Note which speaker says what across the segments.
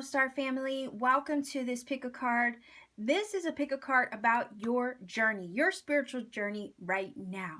Speaker 1: Hello, Star Family. Welcome to this pick a card. This is a pick a card about your journey, your spiritual journey right now.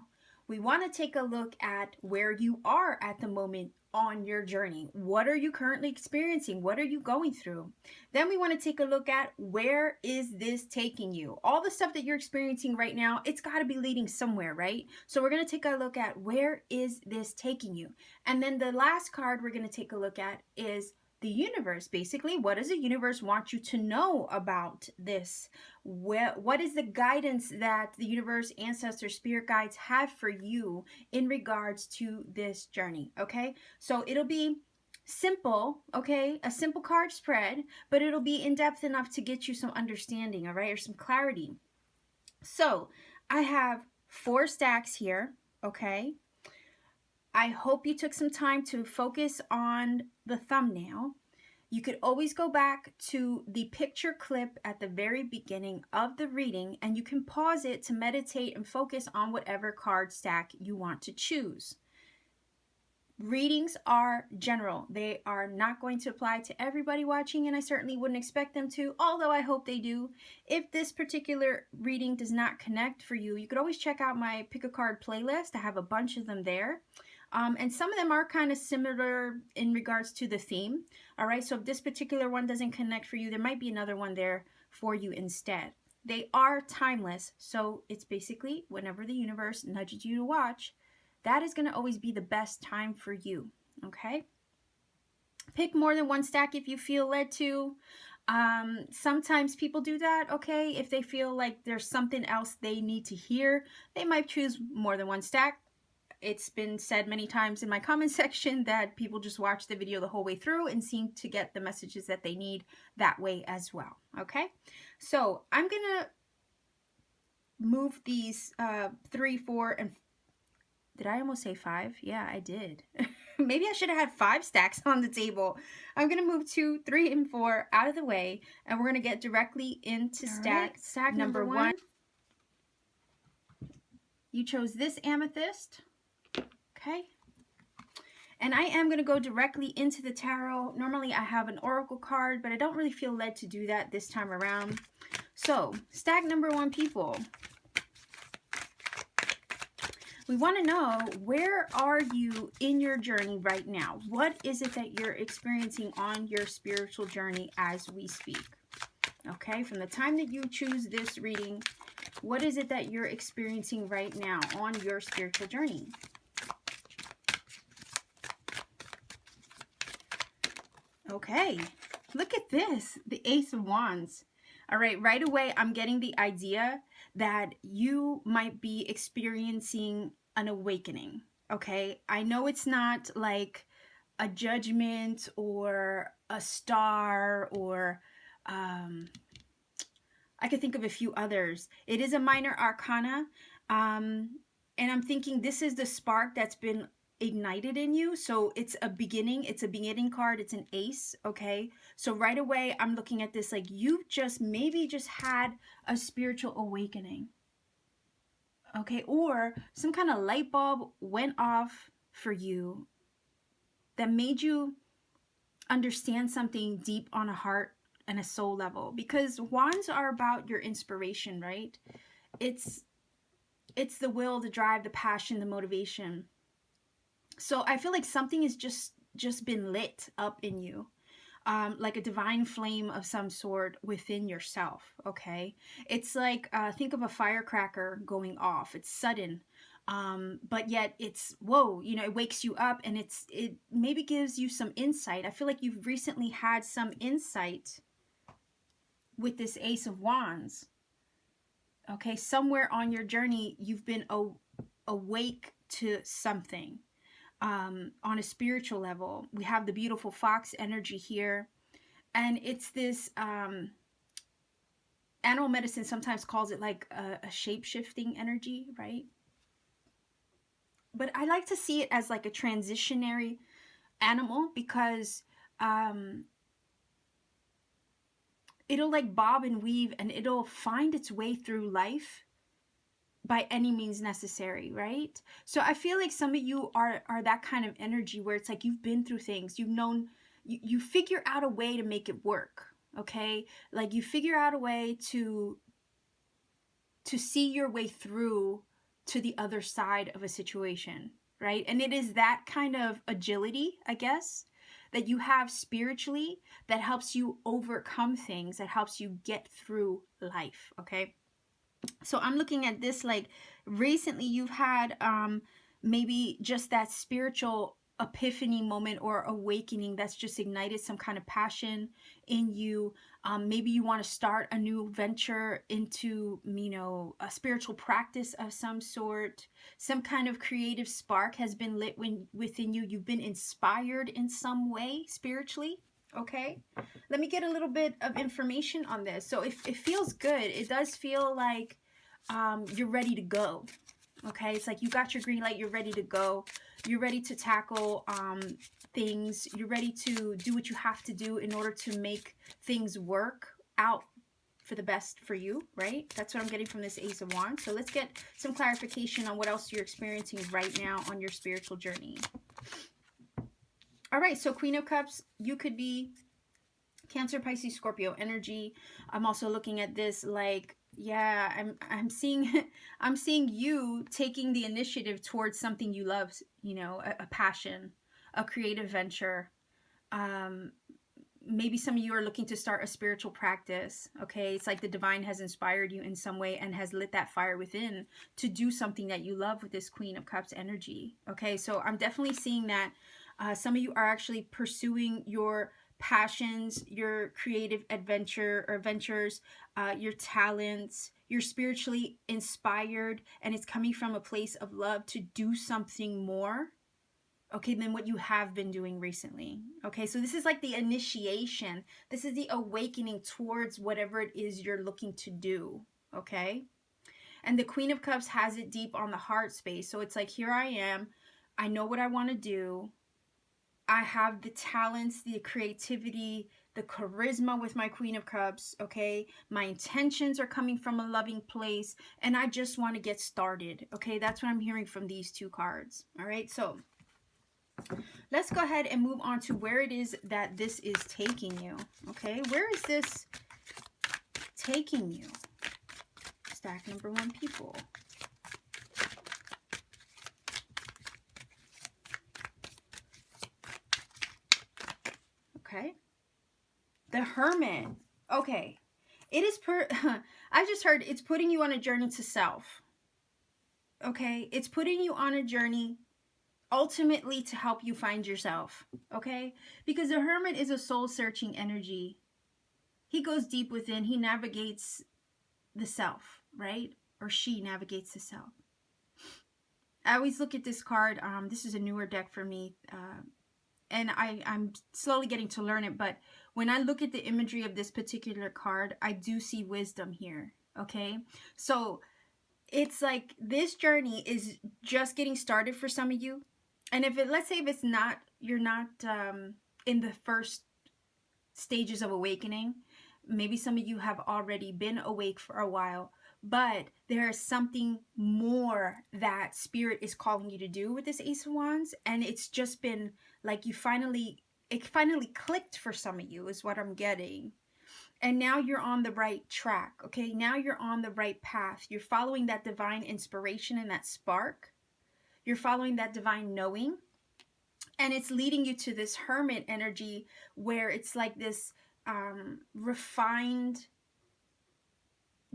Speaker 1: We want to take a look at where you are at the moment on your journey. What are you currently experiencing? What are you going through? Then we want to take a look at where is this taking you? All the stuff that you're experiencing right now, it's got to be leading somewhere, right? So we're going to take a look at where is this taking you? And then the last card we're going to take a look at is the universe. Basically, what does the universe want you to know about this? What is the guidance that the universe, ancestors, spirit guides have for you in regards to this journey? Okay, so it'll be simple, okay, a simple card spread, but it'll be in depth enough to get you some understanding, all right, or some clarity. So I have 4 stacks here, okay. I hope you took some time to focus on the thumbnail. You could always go back to the picture clip at the very beginning of the reading, and you can pause it to meditate and focus on whatever card stack you want to choose. Readings are general. They are not going to apply to everybody watching, and I certainly wouldn't expect them to, although I hope they do. If this particular reading does not connect for you, you could always check out my pick a card playlist. I have a bunch of them there. And some of them are kind of similar in regards to the theme. All right, so if this particular one doesn't connect for you, there might be another one there for you instead. They are timeless, so it's basically whenever the universe nudges you to watch, that is going to always be the best time for you, okay? Pick more than one stack if you feel led to. Sometimes people do that, okay? If they feel like there's something else they need to hear, they might choose more than one stack. It's been said many times in my comment section that people just watch the video the whole way through and seem to get the messages that they need that way as well, okay? So I'm gonna move these 3, 4, and did I almost say 5? Yeah, I did. Maybe I should have had 5 stacks on the table. I'm gonna move 2, 3, and 4 out of the way, and we're gonna get directly into stack number 1. You chose this amethyst. Okay, and I am going to go directly into the tarot. Normally I have an oracle card, but I don't really feel led to do that this time around. So, stack number 1, people. We want to know, where are you in your journey right now? What is it that you're experiencing on your spiritual journey as we speak? Okay, from the time that you choose this reading, what is it that you're experiencing right now on your spiritual journey? Okay, look at this, the Ace of Wands. All right, right away, I'm getting the idea that you might be experiencing an awakening, okay? I know it's not like a judgment or a star or, I could think of a few others. It is a minor arcana, and I'm thinking this is the spark that's been ignited in you. So it's a beginning card. It's an ace, okay? So right away I'm looking at this like you've just maybe just had a spiritual awakening, okay? Or some kind of light bulb went off for you that made you understand something deep on a heart and a soul level, because wands are about your inspiration, right? It's the will, the drive, the passion, the motivation. So I feel like something has just been lit up in you, like a divine flame of some sort within yourself, okay? It's like, think of a firecracker going off. It's sudden, but yet it's, whoa, you know, it wakes you up, and it maybe gives you some insight. I feel like you've recently had some insight with this Ace of Wands, okay? Somewhere on your journey, you've been awake to something. On a spiritual level. We have the beautiful fox energy here, and it's this animal medicine sometimes calls it like a shape-shifting energy, right? But I like to see it as like a transitionary animal, because it'll like bob and weave, and it'll find its way through life by any means necessary, right? So I feel like some of you are that kind of energy where it's like you've been through things, you've you figure out a way to make it work. Okay, like you figure out a way to see your way through to the other side of a situation, right? And it is that kind of agility, I guess, that you have spiritually that helps you overcome things, that helps you get through life, okay? So I'm looking at this like recently you've had maybe just that spiritual epiphany moment or awakening that's just ignited some kind of passion in you. Maybe you want to start a new venture into, a spiritual practice of some sort. Some kind of creative spark has been lit within you. You've been inspired in some way spiritually. Okay, let me get a little bit of information on this. So if it feels good, it does feel like you're ready to go. Okay, it's like you got your green light, you're ready to go. You're ready to tackle things. You're ready to do what you have to do in order to make things work out for the best for you, right? That's what I'm getting from this Ace of Wands. So let's get some clarification on what else you're experiencing right now on your spiritual journey. All right, so Queen of Cups, you could be Cancer, Pisces, Scorpio energy. I'm also looking at this like, yeah, I'm seeing I'm seeing you taking the initiative towards something you love, a passion, a creative venture. Maybe some of you are looking to start a spiritual practice. Okay, it's like the divine has inspired you in some way and has lit that fire within to do something that you love with this Queen of Cups energy. Okay, so I'm definitely seeing that some of you are actually pursuing your passions, your creative adventure or ventures, your talents. You're spiritually inspired, and it's coming from a place of love to do something more, okay, than what you have been doing recently. Okay, so this is like the initiation. This is the awakening towards whatever it is you're looking to do. Okay, and the Queen of Cups has it deep on the heart space. So it's like, here I am. I know what I want to do. I have the talents, the creativity, the charisma with my Queen of Cups, okay? My intentions are coming from a loving place, and I just want to get started, okay? That's what I'm hearing from these two cards, all right? So let's go ahead and move on to where it is that this is taking you, okay? Where is this taking you? Stack number one, people. Okay. The Hermit. Okay. It is I just heard it's putting you on a journey to self. Okay. It's putting you on a journey ultimately to help you find yourself. Okay. Because the Hermit is a soul searching energy. He goes deep within. He navigates the self, right? Or she navigates the self. I always look at this card. This is a newer deck for me. And I'm slowly getting to learn it, but when I look at the imagery of this particular card, I do see wisdom here, okay? So it's like this journey is just getting started for some of you. And if it, let's say if it's not, you're not in the first stages of awakening, maybe some of you have already been awake for a while, but there is something more that Spirit is calling you to do with this Ace of Wands, and it's just been like it finally clicked for some of you is what I'm getting. And now you're on the right track, okay? Now you're on the right path. You're following that divine inspiration and that spark. You're following that divine knowing, and it's leading you to this Hermit energy where it's like this refined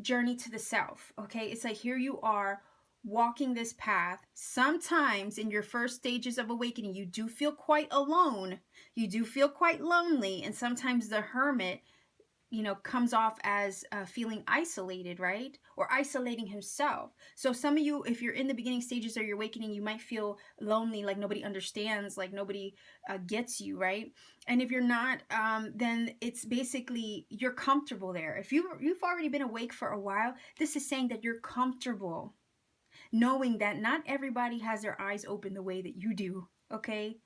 Speaker 1: journey to the self, okay? It's like here you are walking this path. Sometimes in your first stages of awakening, you do feel quite alone. You do feel quite lonely. And sometimes the Hermit, comes off as feeling isolated, right? Or isolating himself. So some of you, if you're in the beginning stages of your awakening, you might feel lonely, like nobody understands, like nobody gets you, right? And if you're not, then it's basically you're comfortable there. If you've already been awake for a while, this is saying that you're comfortable, knowing that not everybody has their eyes open the way that you do, okay?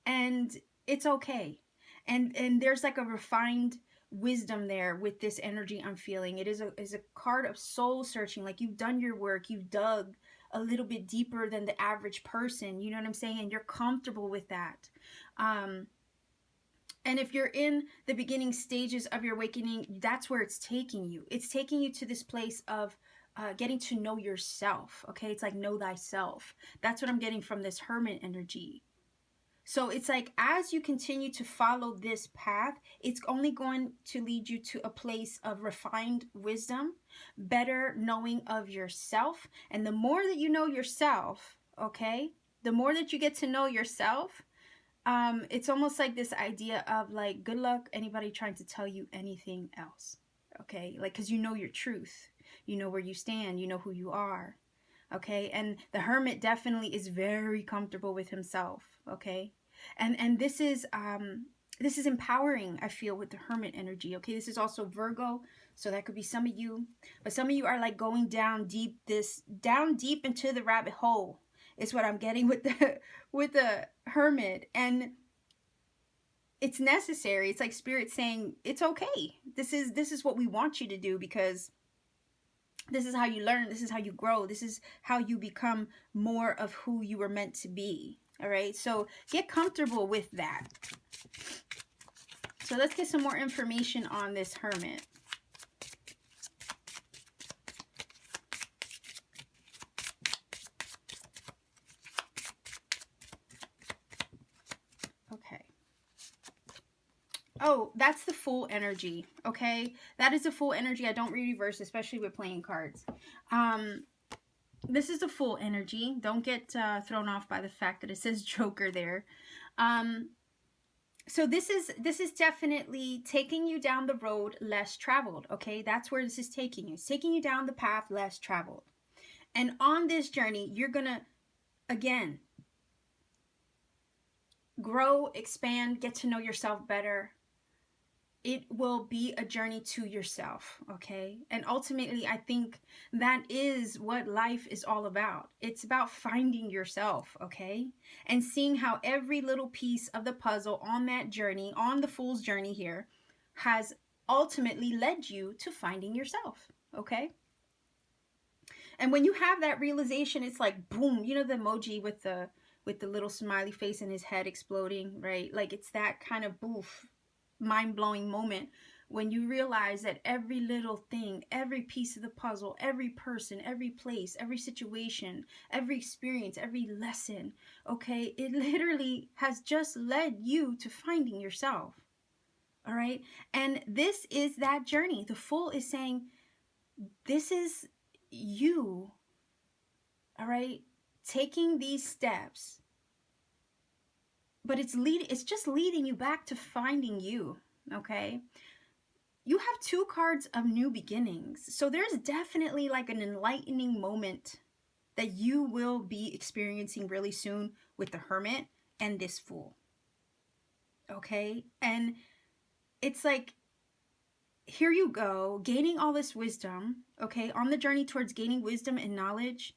Speaker 1: And it's okay. And there's like a refined wisdom there with this energy I'm feeling. It is a card of soul searching, like you've done your work, you've dug a little bit deeper than the average person, you know what I'm saying? And you're comfortable with that. And if you're in the beginning stages of your awakening, that's where it's taking you. It's taking you to this place of getting to know yourself. Okay, it's like know thyself. That's what I'm getting from this hermit energy. So it's like as you continue to follow this path, it's only going to lead you to a place of refined wisdom, better knowing of yourself. And the more that you know yourself, okay, the more that you get to know yourself, it's almost like this idea of like, good luck anybody trying to tell you anything else. Okay, like, because you know your truth, you know where you stand, you know who you are. Okay, and the hermit definitely is very comfortable with himself. Okay, and this is empowering, I feel, with the hermit energy. Okay, this is also Virgo, so that could be some of you, but some of you are like going down deep into the rabbit hole is what I'm getting with the hermit. And it's necessary. It's like spirit saying it's okay. This is what we want you to do, because this is how you learn, this is how you grow, this is how you become more of who you were meant to be. All right, so get comfortable with that. So let's get some more information on this hermit. Okay. Oh, that's the full energy. Okay, that is the full energy. I don't read reverse, especially with playing cards. This is the full energy. Don't get thrown off by the fact that it says Joker there. So this is definitely taking you down the road less traveled. Okay, that's where this is taking you. It's taking you down the path less traveled. And on this journey, you're gonna, again, grow, expand, get to know yourself better. It will be a journey to yourself, okay? And ultimately, I think that is what life is all about. It's about finding yourself, okay? And seeing how every little piece of the puzzle on that journey, on the fool's journey here, has ultimately led you to finding yourself, okay? And when you have that realization, it's like, boom, you know the emoji with the little smiley face and his head exploding, right? Like, it's that kind of boof, mind-blowing moment when you realize that every little thing, every piece of the puzzle, every person, every place, every situation, every experience, every lesson, okay, it literally has just led you to finding yourself. All right, and this is that journey. The Fool is saying, this is you, all right, taking these steps, but it's just leading you back to finding you. Okay, you have two cards of new beginnings, so there's definitely like an enlightening moment that you will be experiencing really soon with the Hermit and this Fool. Okay, and it's like, here you go, gaining all this wisdom, okay, on the journey towards gaining wisdom and knowledge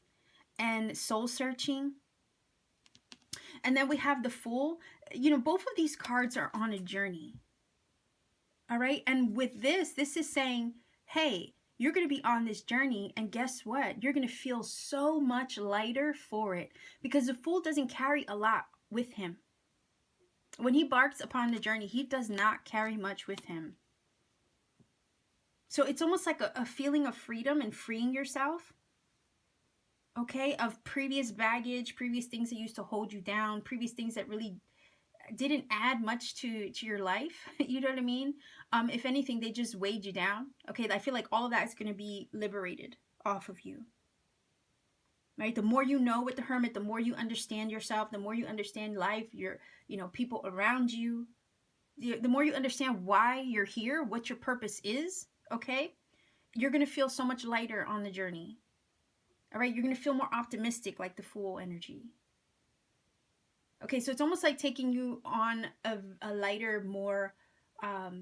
Speaker 1: and soul searching. And then we have the Fool. You know, both of these cards are on a journey. All right. And with this is saying, hey, you're going to be on this journey. And guess what? You're going to feel so much lighter for it, because the Fool doesn't carry a lot with him. When he embarks upon the journey, he does not carry much with him. So it's almost like a feeling of freedom and freeing yourself, okay, of previous baggage, previous things that used to hold you down, previous things that really didn't add much to your life. You know what I mean? If anything, they just weighed you down. Okay, I feel like all of that is going to be liberated off of you. Right? The more you know with the Hermit, the more you understand yourself, the more you understand life, your, you know, people around you, the more you understand why you're here, what your purpose is, okay? You're going to feel so much lighter on the journey. All right? You're going to feel more optimistic, like the Fool energy. Okay, so it's almost like taking you on a lighter, more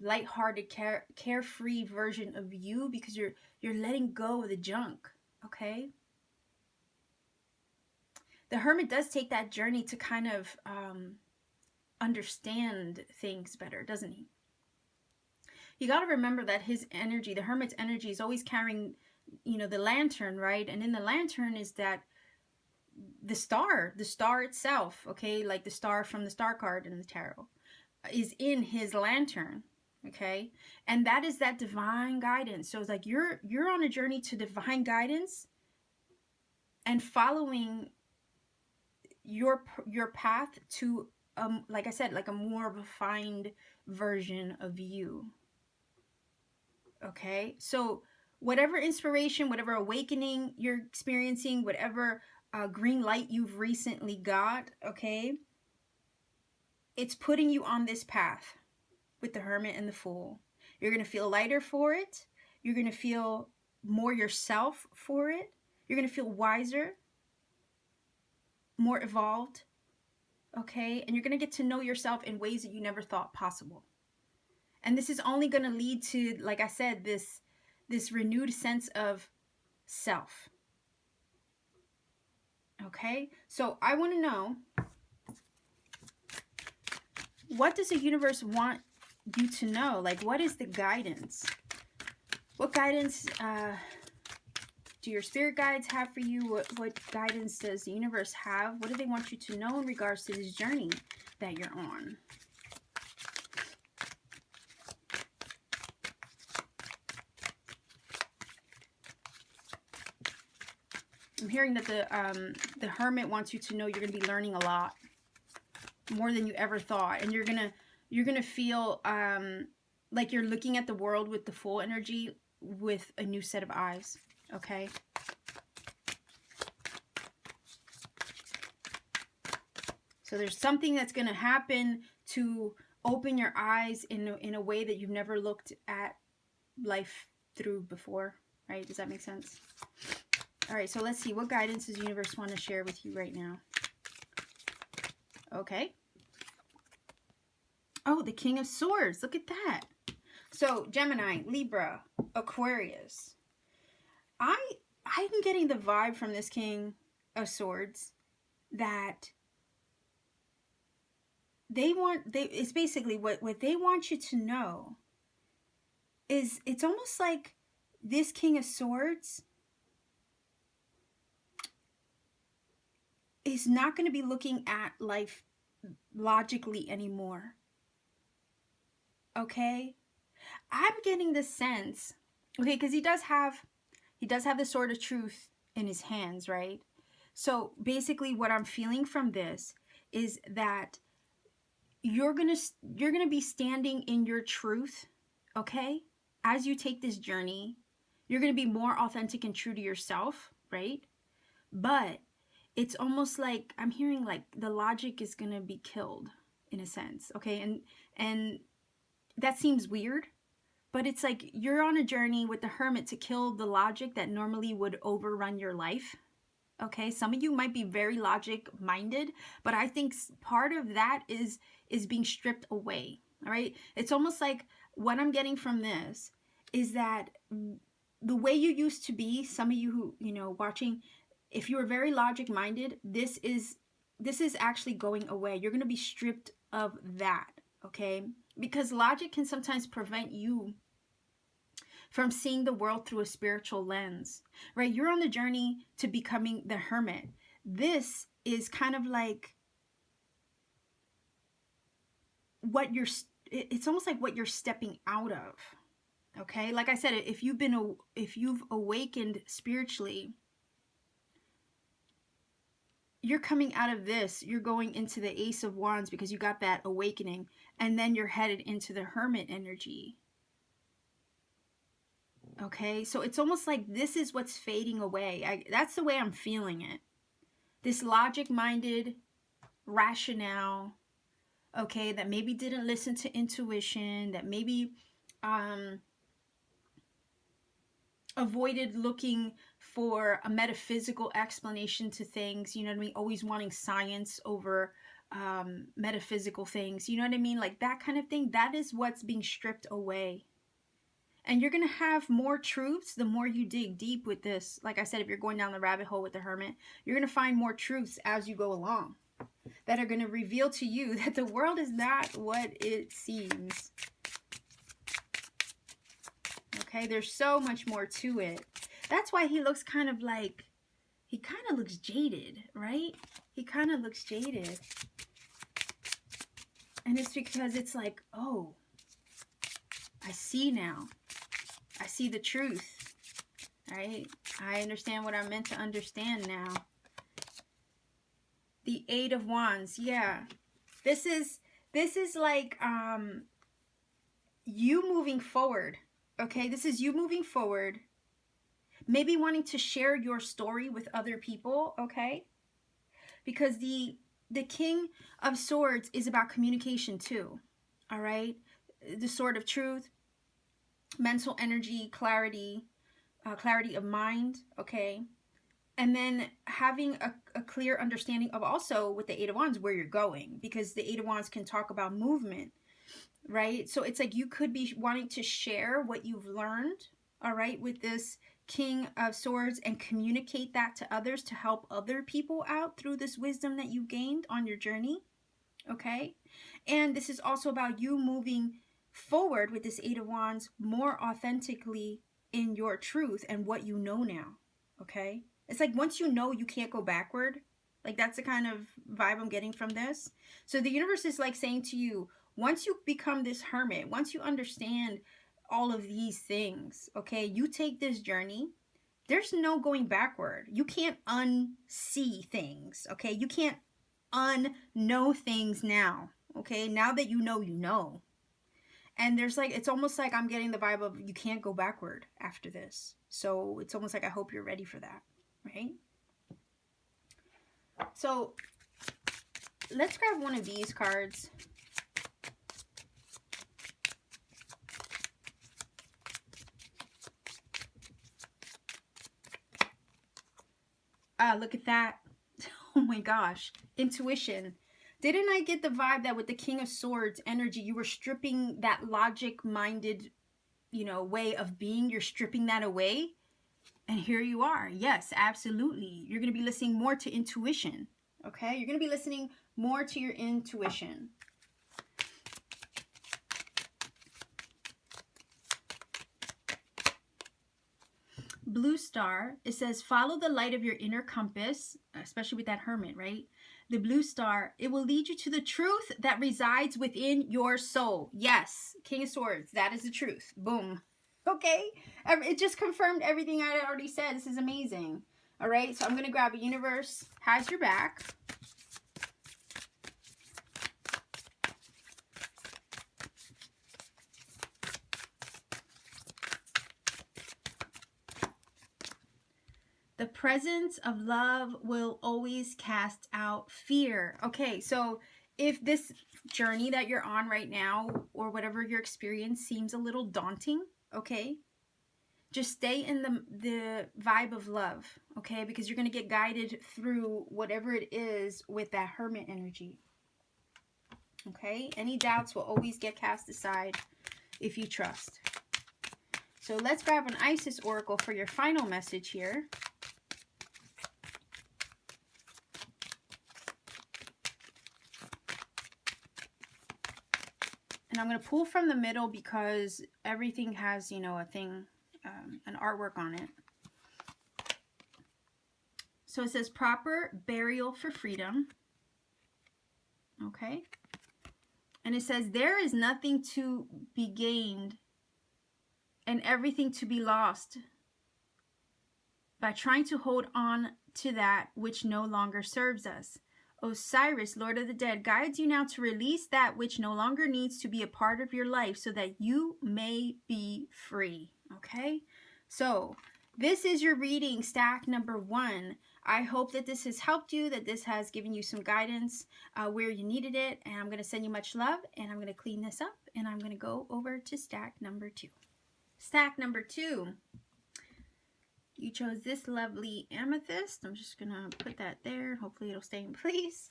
Speaker 1: lighthearted, carefree version of you, because you're letting go of the junk, okay? The Hermit does take that journey to kind of understand things better, doesn't he? You got to remember that his energy, the Hermit's energy, is always carrying, you know, the lantern, right? And in the lantern is that the star itself, okay, like the star from the star card in the tarot. is in his lantern. Okay, and that is that divine guidance. So it's like you're on a journey to divine guidance and following your path to like I said, like a more refined version of you. Okay, so whatever inspiration, whatever awakening you're experiencing, whatever green light you've recently got, okay, it's putting you on this path with the Hermit and the Fool. You're going to feel lighter for it. You're going to feel more yourself for it. You're going to feel wiser, more evolved, okay? And you're going to get to know yourself in ways that you never thought possible. And this is only going to lead to, like I said, this renewed sense of self. Okay? So I want to know, what does the universe want you to know? Like, what is the guidance? What guidance do your spirit guides have for you? What guidance does the universe have? What do they want you to know in regards to this journey that you're on? I'm hearing that the Hermit wants you to know you're going to be learning a lot, more than you ever thought, and you're gonna feel like you're looking at the world with the Fool energy with a new set of eyes. Okay. So there's something that's gonna happen to open your eyes in a way that you've never looked at life through before, right? Does that make sense? All right, so let's see. What guidance does the universe want to share with you right now? Okay. Oh, the King of Swords. Look at that. So, Gemini, Libra, Aquarius. I'm getting the vibe from this King of Swords that it's basically what they want you to know is, it's almost like this King of Swords is not going to be looking at life logically anymore. Okay? I'm getting the sense, okay, because he does have the Sword of Truth in his hands, right? So basically what I'm feeling from this is that you're gonna be standing in your truth, okay? As you take this journey, you're gonna be more authentic and true to yourself, right? But it's almost like I'm hearing like the logic is gonna be killed in a sense, okay? And that seems weird, but it's like you're on a journey with the Hermit to kill the logic that normally would overrun your life. Okay, some of you might be very logic minded, but I think part of that is being stripped away. All right, it's almost like what I'm getting from this is that the way you used to be, some of you who watching, if you were very logic minded, this is actually going away. You're going to be stripped of that, okay? Because logic can sometimes prevent you from seeing the world through a spiritual lens, right? You're on the journey to becoming the Hermit. This is kind of like it's almost like what you're stepping out of, okay? Like I said, if you've awakened spiritually, you're coming out of this, you're going into the Ace of Wands because you got that awakening, and then you're headed into the Hermit energy. Okay, so it's almost like this is what's fading away. That's the way I'm feeling it. This logic-minded rationale, okay, that maybe didn't listen to intuition, that maybe avoided looking for a metaphysical explanation to things, you know what I mean? Always wanting science over metaphysical things, you know what I mean? Like that kind of thing, that is what's being stripped away. And you're going to have more truths the more you dig deep with this. Like I said, if you're going down the rabbit hole with the Hermit, you're going to find more truths as you go along that are going to reveal to you that the world is not what it seems. Okay, there's so much more to it. That's why he looks kind of like, he kind of looks jaded, right? He kind of looks jaded. And it's because it's like, oh, I see now. I see the truth, right? I understand what I'm meant to understand now. The Eight of Wands, yeah. This is like you moving forward, okay? This is you moving forward. Maybe wanting to share your story with other people, okay? Because the King of Swords is about communication too, all right? The Sword of Truth, mental energy, clarity, clarity of mind, okay? And then having a clear understanding of also with the Eight of Wands where you're going, because the Eight of Wands can talk about movement, right? So it's like you could be wanting to share what you've learned, all right, with this King of Swords and communicate that to others to help other people out through this wisdom that you gained on your journey, okay? And this is also about you moving forward with this Eight of Wands more authentically in your truth and what you know now, okay? It's like once you know, you can't go backward. Like that's the kind of vibe I'm getting from this. So the universe is like saying to you, once you become this hermit, once you understand all of these things, okay, you take this journey, there's no going backward. You can't unsee things, okay? You can't unknow things now, okay? Now that you know, you know. And there's like, it's almost like I'm getting the vibe of you can't go backward after this. So it's almost like I hope you're ready for that, right? So let's grab one of these cards. Look at that. Oh my gosh. Intuition. Didn't I get the vibe that with the King of Swords energy, you were stripping that logic-minded, you know, way of being? You're stripping that away. And here you are. Yes, absolutely. You're going to be listening more to intuition. Okay? You're going to be listening more to your intuition. Blue star, it says, follow the light of your inner compass, especially with that hermit, right? The blue star, it will lead you to the truth that resides within your soul. Yes, King of Swords, that is the truth. Boom. Okay, it just confirmed everything I had already said. This is amazing. All right, so I'm going to grab a universe has your back. The presence of love will always cast out fear. Okay, so if this journey that you're on right now or whatever your experience seems a little daunting, okay, just stay in the vibe of love, okay, because you're going to get guided through whatever it is with that hermit energy, okay? Any doubts will always get cast aside if you trust. So let's grab an Isis Oracle for your final message here. And I'm going to pull from the middle because everything has, you know, a thing, an artwork on it. So it says proper burial for freedom. Okay. And it says there is nothing to be gained and everything to be lost by trying to hold on to that which no longer serves us. Osiris, Lord of the Dead, guides you now to release that which no longer needs to be a part of your life so that you may be free. Okay? So, this is your reading, stack number 1. I hope that this has helped you, that this has given you some guidance where you needed it. And I'm going to send you much love, and I'm going to clean this up, and I'm going to go over to stack number 2. Stack number 2. You chose this lovely amethyst. I'm just going to put that there. Hopefully it'll stay in place.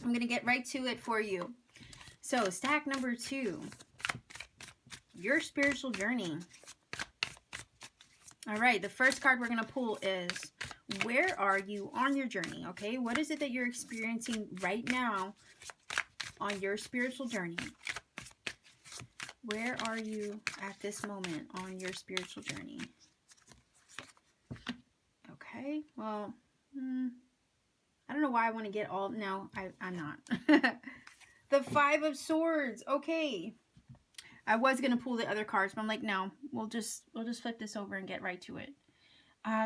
Speaker 1: I'm going to get right to it for you. So, stack number 2. Your spiritual journey. All right, the first card we're going to pull is, where are you on your journey? Okay, what is it that you're experiencing right now on your spiritual journey? Where are you at this moment on your spiritual journey? Okay, well, I don't know why I want to get all, no, I'm not. The Five of Swords. Okay. I was gonna pull the other cards, but I'm like, no, we'll just flip this over and get right to it.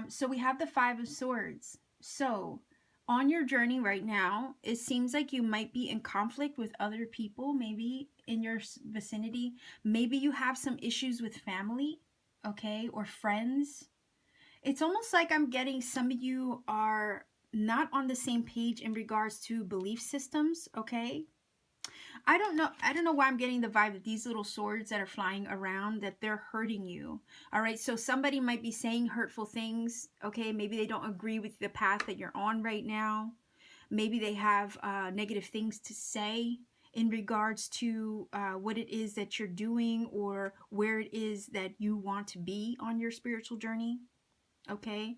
Speaker 1: So we have the Five of Swords. So on your journey right now, it seems like you might be in conflict with other people, maybe in your vicinity. Maybe you have some issues with family, okay, or friends. It's almost like I'm getting some of you are not on the same page in regards to belief systems, okay? I don't know why I'm getting the vibe that these little swords that are flying around, that they're hurting you. All right, so somebody might be saying hurtful things, okay? Maybe they don't agree with the path that you're on right now. Maybe they have negative things to say in regards to what it is that you're doing or where it is that you want to be on your spiritual journey, okay?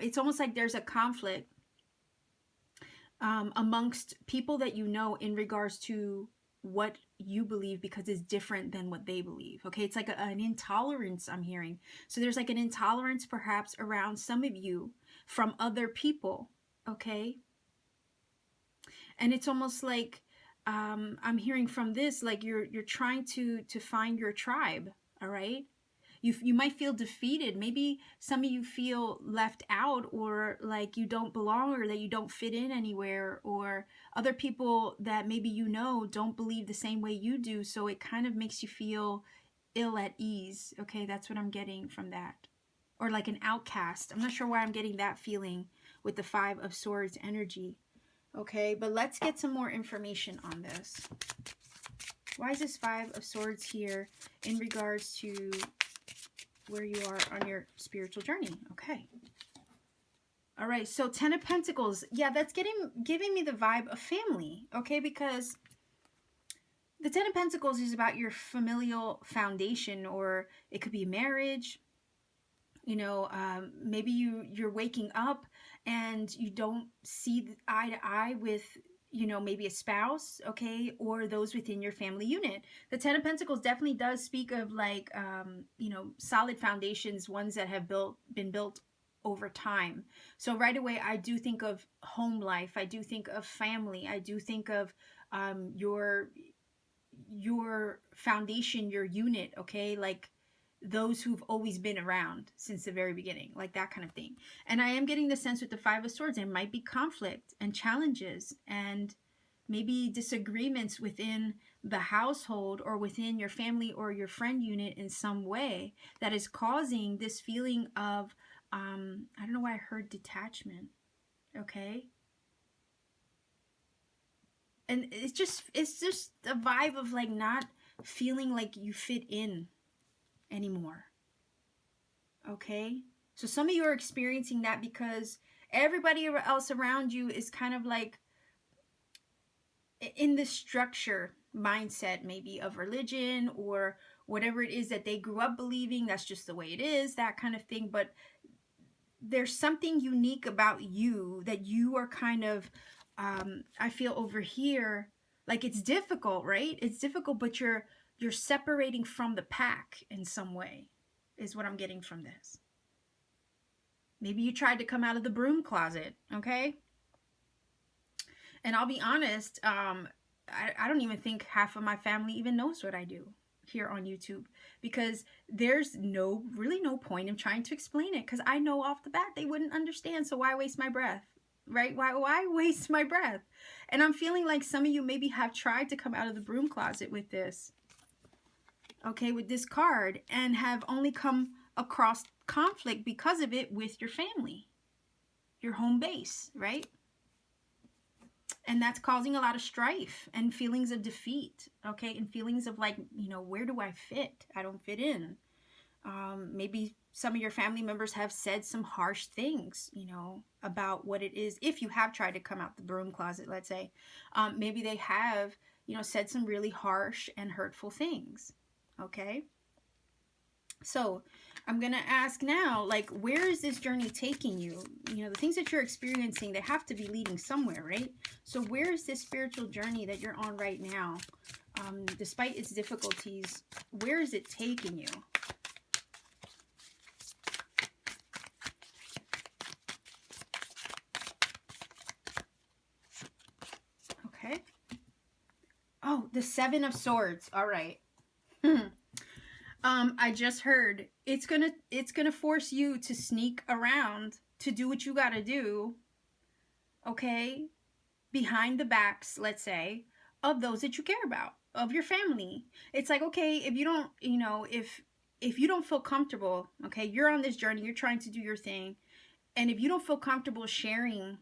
Speaker 1: It's almost like there's a conflict amongst people that you know in regards to what you believe, because it's different than what they believe. Okay, it's like an intolerance I'm hearing. So there's like an intolerance perhaps around some of you from other people. Okay, and it's almost like I'm hearing from this like you're trying to find your tribe. All right, you might feel defeated. Maybe some of you feel left out, or like you don't belong, or that you don't fit in anywhere, or other people that maybe you know don't believe the same way you do, so it kind of makes you feel ill at ease. Okay, that's what I'm getting from that. Or like an outcast. I'm not sure why I'm getting that feeling with the Five of Swords energy. Okay, but let's get some more information on this. Why is this Five of Swords here in regards to where you are on your spiritual journey? Okay. All right, so Ten of Pentacles. Yeah, that's giving me the vibe of family, okay? Because the Ten of Pentacles is about your familial foundation, or it could be marriage. You know, maybe you're waking up and you don't see eye to eye with, you know, maybe a spouse, okay, or those within your family unit. The Ten of Pentacles definitely does speak of like, you know, solid foundations, ones that have been built over time. So right away, I do think of home life. I do think of family. I do think of your foundation, your unit, okay, like those who've always been around since the very beginning, like that kind of thing. And I am getting the sense with the Five of Swords, there might be conflict and challenges and maybe disagreements within the household or within your family or your friend unit in some way that is causing this feeling of, I don't know why I heard detachment, okay? And it's just a vibe of like not feeling like you fit in anymore. Okay, so some of you are experiencing that because everybody else around you is kind of like in the structure mindset, maybe of religion or whatever it is that they grew up believing. That's just the way it is, that kind of thing. But there's something unique about you that you are kind of I feel over here, like it's difficult, right? It's difficult, but you're separating from the pack in some way, is what I'm getting from this. Maybe you tried to come out of the broom closet, okay? And I'll be honest, I don't even think half of my family even knows what I do here on YouTube, because there's really no point in trying to explain it, because I know off the bat they wouldn't understand, so why waste my breath? Right? Why waste my breath? And I'm feeling like some of you maybe have tried to come out of the broom closet with this, okay, with this card, and have only come across conflict because of it with your family, your home base, right? And that's causing a lot of strife and feelings of defeat, okay, and feelings of like, you know, where do I fit? I don't fit in. Maybe some of your family members have said some harsh things, you know, about what it is. If you have tried to come out the broom closet, let's say, maybe they have, you know, said some really harsh and hurtful things. Okay. So I'm going to ask now, like, where is this journey taking you? You know, the things that you're experiencing, they have to be leading somewhere, right? So where is this spiritual journey that you're on right now? Despite its difficulties, where is it taking you? Okay. Oh, the Seven of Swords. All right. I just heard it's gonna force you to sneak around to do what you gotta do, okay? Behind the backs, let's say, of those that you care about, of your family. It's like, okay, if you don't, if you don't feel comfortable, okay, you're on this journey, you're trying to do your thing, and if you don't feel comfortable sharing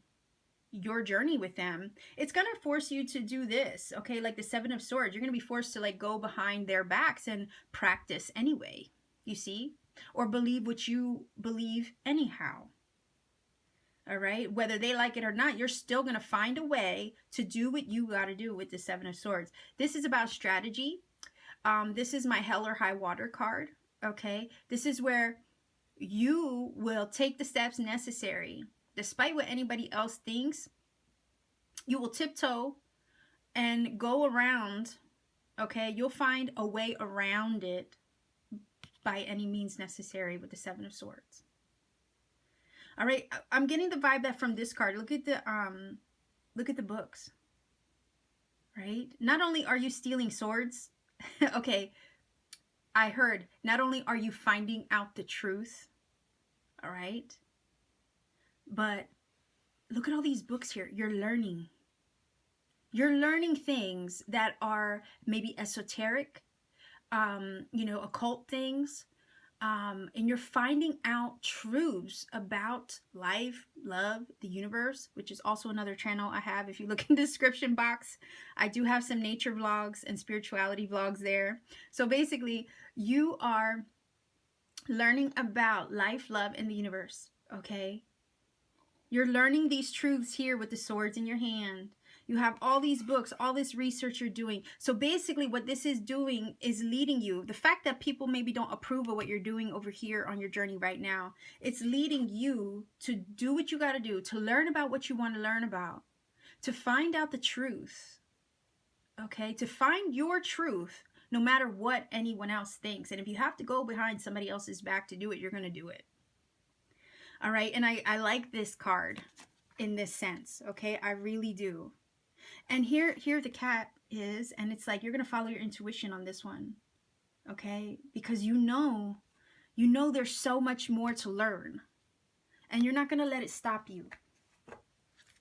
Speaker 1: your journey with them, it's going to force you to do this, okay? Like the Seven of Swords, you're going to be forced to like go behind their backs and practice anyway, you see? Or believe what you believe anyhow. All right, whether they like it or not, you're still going to find a way to do what you got to do with the Seven of Swords. This is about strategy. This is my Hell or High Water card, okay? This is where you will take the steps necessary. Despite what anybody else thinks, you will tiptoe and go around, okay? You'll find a way around it by any means necessary with the Seven of Swords. All right, I'm getting the vibe that from this card, look at the books, right? Not only are you stealing swords, okay, I heard, not only are you finding out the truth, all right, but look at all these books here. You're learning. You're learning things that are maybe esoteric, occult things. And you're finding out truths about life, love, the universe, which is also another channel I have. If you look in the description box, I do have some nature vlogs and spirituality vlogs there. So basically, you are learning about life, love, and the universe, okay? You're learning these truths here with the swords in your hand. You have all these books, all this research you're doing. So basically what this is doing is leading you. The fact that people maybe don't approve of what you're doing over here on your journey right now, it's leading you to do what you got to do, to learn about what you want to learn about, to find out the truth, okay? To find your truth no matter what anyone else thinks. And if you have to go behind somebody else's back to do it, you're going to do it. All right, and I like this card in this sense, okay? I really do. And here the cat is, and it's like you're going to follow your intuition on this one, okay? Because you know there's so much more to learn, and you're not going to let it stop you.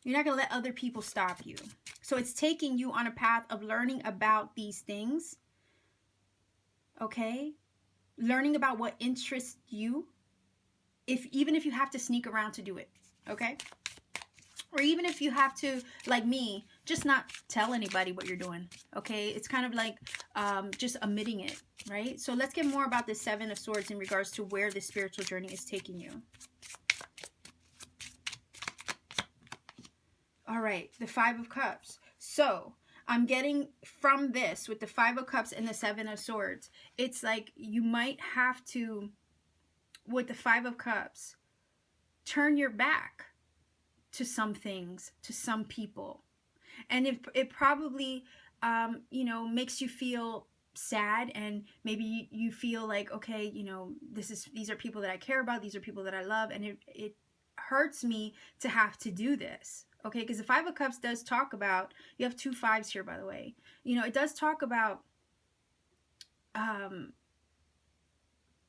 Speaker 1: You're not going to let other people stop you. So it's taking you on a path of learning about these things, okay? Learning about what interests you. Even if you have to sneak around to do it, okay? Or even if you have to, like me, just not tell anybody what you're doing, okay? It's kind of like just omitting it, right? So let's get more about the Seven of Swords in regards to where the spiritual journey is taking you. All right, the Five of Cups. So I'm getting from this with the Five of Cups and the Seven of Swords, it's like you might have to, with the Five of Cups, turn your back to some things, to some people. And it probably, makes you feel sad, and maybe you feel like, okay, these are people that I care about, these are people that I love, and it hurts me to have to do this, okay? Because the Five of Cups does talk about, you have two fives here, by the way, it does talk about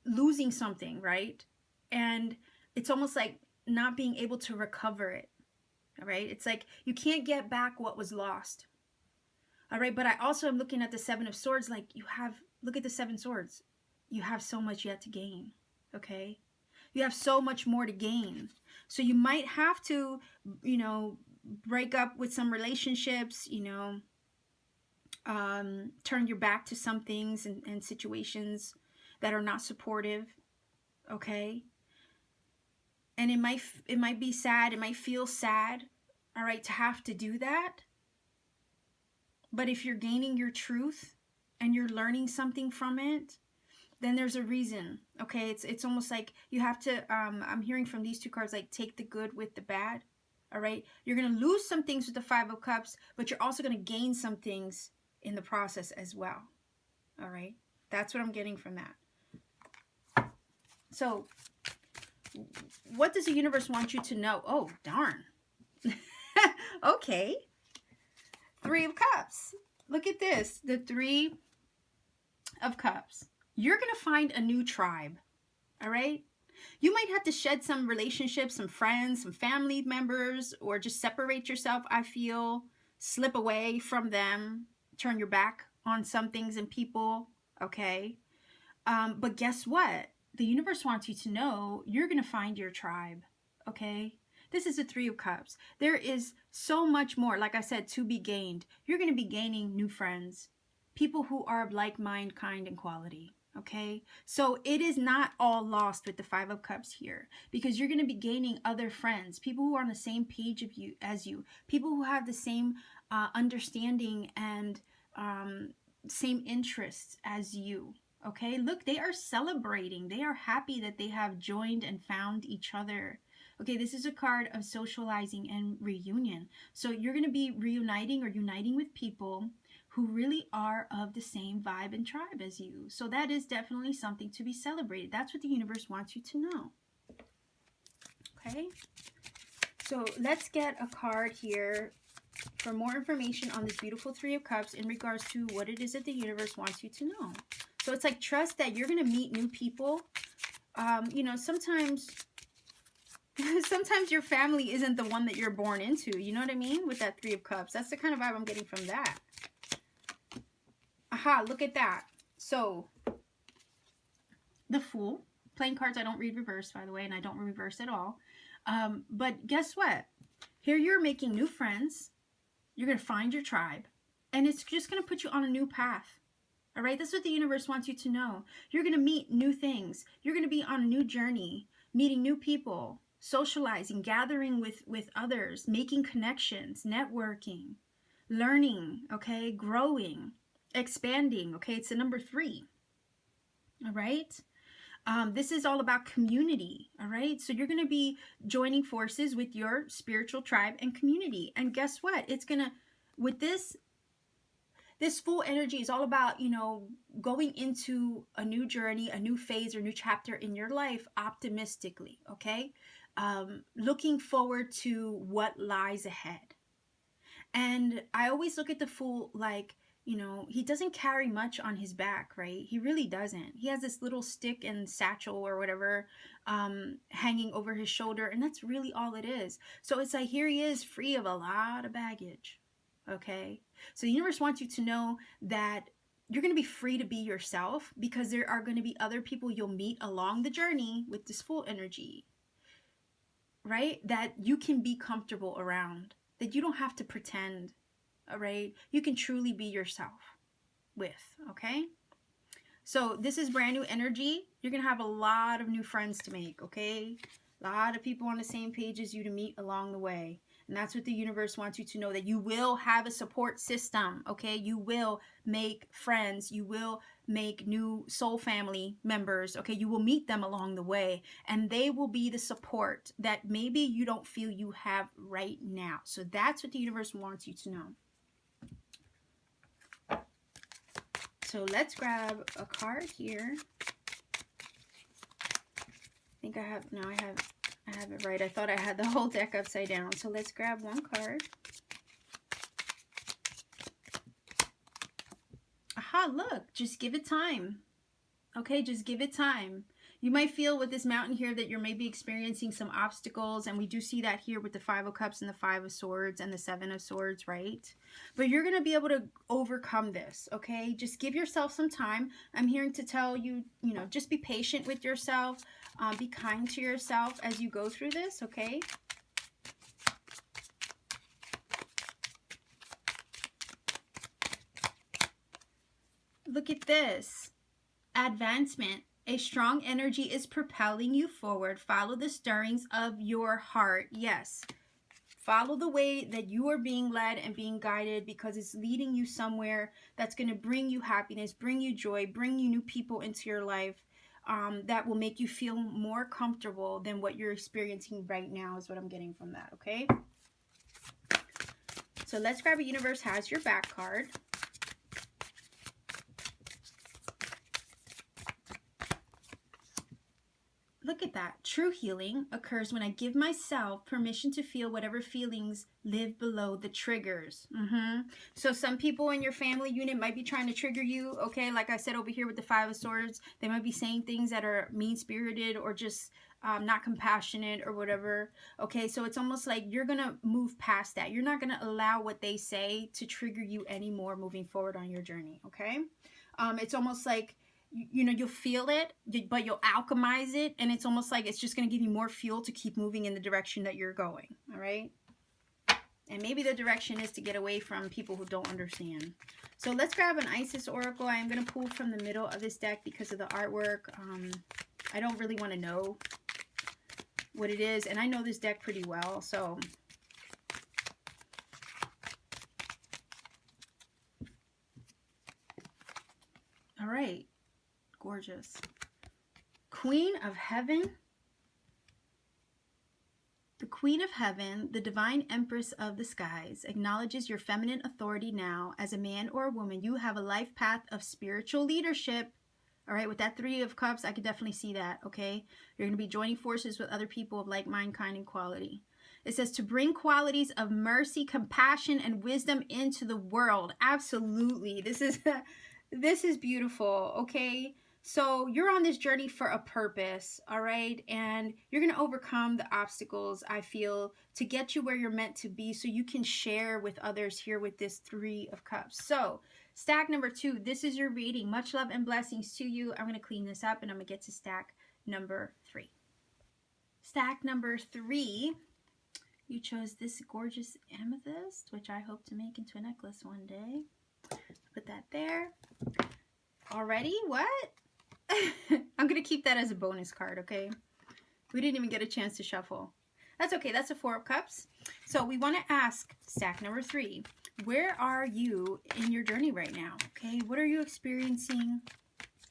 Speaker 1: losing something, right? And it's almost like not being able to recover it, all right? It's like you can't get back what was lost, all right? But I also am looking at the Seven of Swords, like look at the Seven Swords. You have so much yet to gain, okay? You have so much more to gain. So you might have to, break up with some relationships, turn your back to some things and situations that are not supportive, okay? And it might be sad, it might feel sad, all right, to have to do that. But if you're gaining your truth and you're learning something from it, then there's a reason, okay? It's almost like you have to, I'm hearing from these two cards, like take the good with the bad, all right? You're going to lose some things with the Five of Cups, but you're also going to gain some things in the process as well, all right? That's what I'm getting from that. So what does the universe want you to know? Oh, darn. Okay. Three of Cups. Look at this, the Three of Cups. You're going to find a new tribe, all right? You might have to shed some relationships, some friends, some family members, or just separate yourself, I feel. Slip away from them, turn your back on some things and people, okay? But guess what? The universe wants you to know you're going to find your tribe, okay? This is the Three of Cups. There is so much more, like I said, to be gained. You're going to be gaining new friends, people who are of like mind, kind, and quality, okay? So it is not all lost with the Five of Cups here, because you're going to be gaining other friends, people who are on the same page of you as you, people who have the same understanding and same interests as you. Okay, look, they are celebrating. They are happy that they have joined and found each other. Okay, this is a card of socializing and reunion. So you're going to be reuniting or uniting with people who really are of the same vibe and tribe as you. So that is definitely something to be celebrated. That's what the universe wants you to know. Okay, so let's get a card here for more information on this beautiful Three of Cups in regards to what it is that the universe wants you to know. So it's like, trust that you're going to meet new people. You know, sometimes your family isn't the one that you're born into. You know what I mean? With that Three of Cups. That's the kind of vibe I'm getting from that. Aha, look at that. So, the Fool. Playing cards, I don't read reverse, by the way, and I don't reverse at all. But guess what? Here you're making new friends. You're going to find your tribe. And it's just going to put you on a new path. All right, that's what the universe wants you to know. You're going to meet new things. You're going to be on a new journey, meeting new people, socializing, gathering with others, making connections, networking, learning, okay, growing, expanding, okay? It's the number 3, all right? This is all about community, all right? So you're going to be joining forces with your spiritual tribe and community. And guess what? It's going to, with this Fool energy is all about, you know, going into a new journey, a new phase or new chapter in your life optimistically, okay? Looking forward to what lies ahead. And I always look at the Fool like, you know, he doesn't carry much on his back, right? He really doesn't. He has this little stick and satchel or whatever hanging over his shoulder, and that's really all it is. So it's like, here he is, free of a lot of baggage. Okay, so the universe wants you to know that you're going to be free to be yourself, because there are going to be other people you'll meet along the journey with this Fool energy, right? That you can be comfortable around, that you don't have to pretend, all right? You can truly be yourself with, okay? So this is brand new energy. You're going to have a lot of new friends to make, okay? A lot of people on the same page as you to meet along the way. And that's what the universe wants you to know, that you will have a support system, okay? You will make friends. You will make new soul family members, okay? You will meet them along the way, and they will be the support that maybe you don't feel you have right now. So that's what the universe wants you to know. So let's grab a card here. I think I have, no, I have it right. I thought I had the whole deck upside down. So let's grab one card. Aha, look, just give it time. Okay, just give it time. You might feel with this mountain here that you're maybe experiencing some obstacles, and we do see that here with the Five of Cups and the Five of Swords and the Seven of Swords, right? But you're going to be able to overcome this, okay? Just give yourself some time. I'm here to tell you, you know, just be patient with yourself. Be kind to yourself as you go through this, okay? Look at this. Advancement. A strong energy is propelling you forward. Follow the stirrings of your heart. Yes. Follow the way that you are being led and being guided, because it's leading you somewhere that's going to bring you happiness, bring you joy, bring you new people into your life that will make you feel more comfortable than what you're experiencing right now, is what I'm getting from that, okay? So let's grab a Universe Has Your Back card. Look at that? True healing occurs when I give myself permission to feel whatever feelings live below the triggers. So some people in your family unit might be trying to trigger you, okay? Like I said over here with the Five of Swords, they might be saying things that are mean-spirited or just not compassionate or whatever, okay? So it's almost like you're going to move past that. You're not going to allow what they say to trigger you anymore moving forward on your journey, okay? It's almost like, you know, you'll feel it, but you'll alchemize it, and it's almost like it's just going to give you more fuel to keep moving in the direction that you're going, all right? And maybe the direction is to get away from people who don't understand. So let's grab an Isis Oracle. I am going to pull from the middle of this deck because of the artwork. I don't really want to know what it is, and I know this deck pretty well, so... All right. Gorgeous. Queen of Heaven. The Queen of Heaven, the Divine Empress of the Skies, acknowledges your feminine authority now. As a man or a woman, you have a life path of spiritual leadership. All right, with that Three of Cups, I could definitely see that, okay? You're going to be joining forces with other people of like mind, kind, and quality. It says to bring qualities of mercy, compassion, and wisdom into the world. Absolutely. This is beautiful, okay? So you're on this journey for a purpose, all right? And you're going to overcome the obstacles, I feel, to get you where you're meant to be so you can share with others here with this Three of Cups. So stack number 2, this is your reading. Much love and blessings to you. I'm going to clean this up and I'm going to get to stack number 3. Stack number 3, you chose this gorgeous amethyst, which I hope to make into a necklace one day. Put that there. Already? What? I'm going to keep that as a bonus card, okay? We didn't even get a chance to shuffle. That's okay. That's a Four of Cups. So we want to ask stack number 3, where are you in your journey right now? Okay, what are you experiencing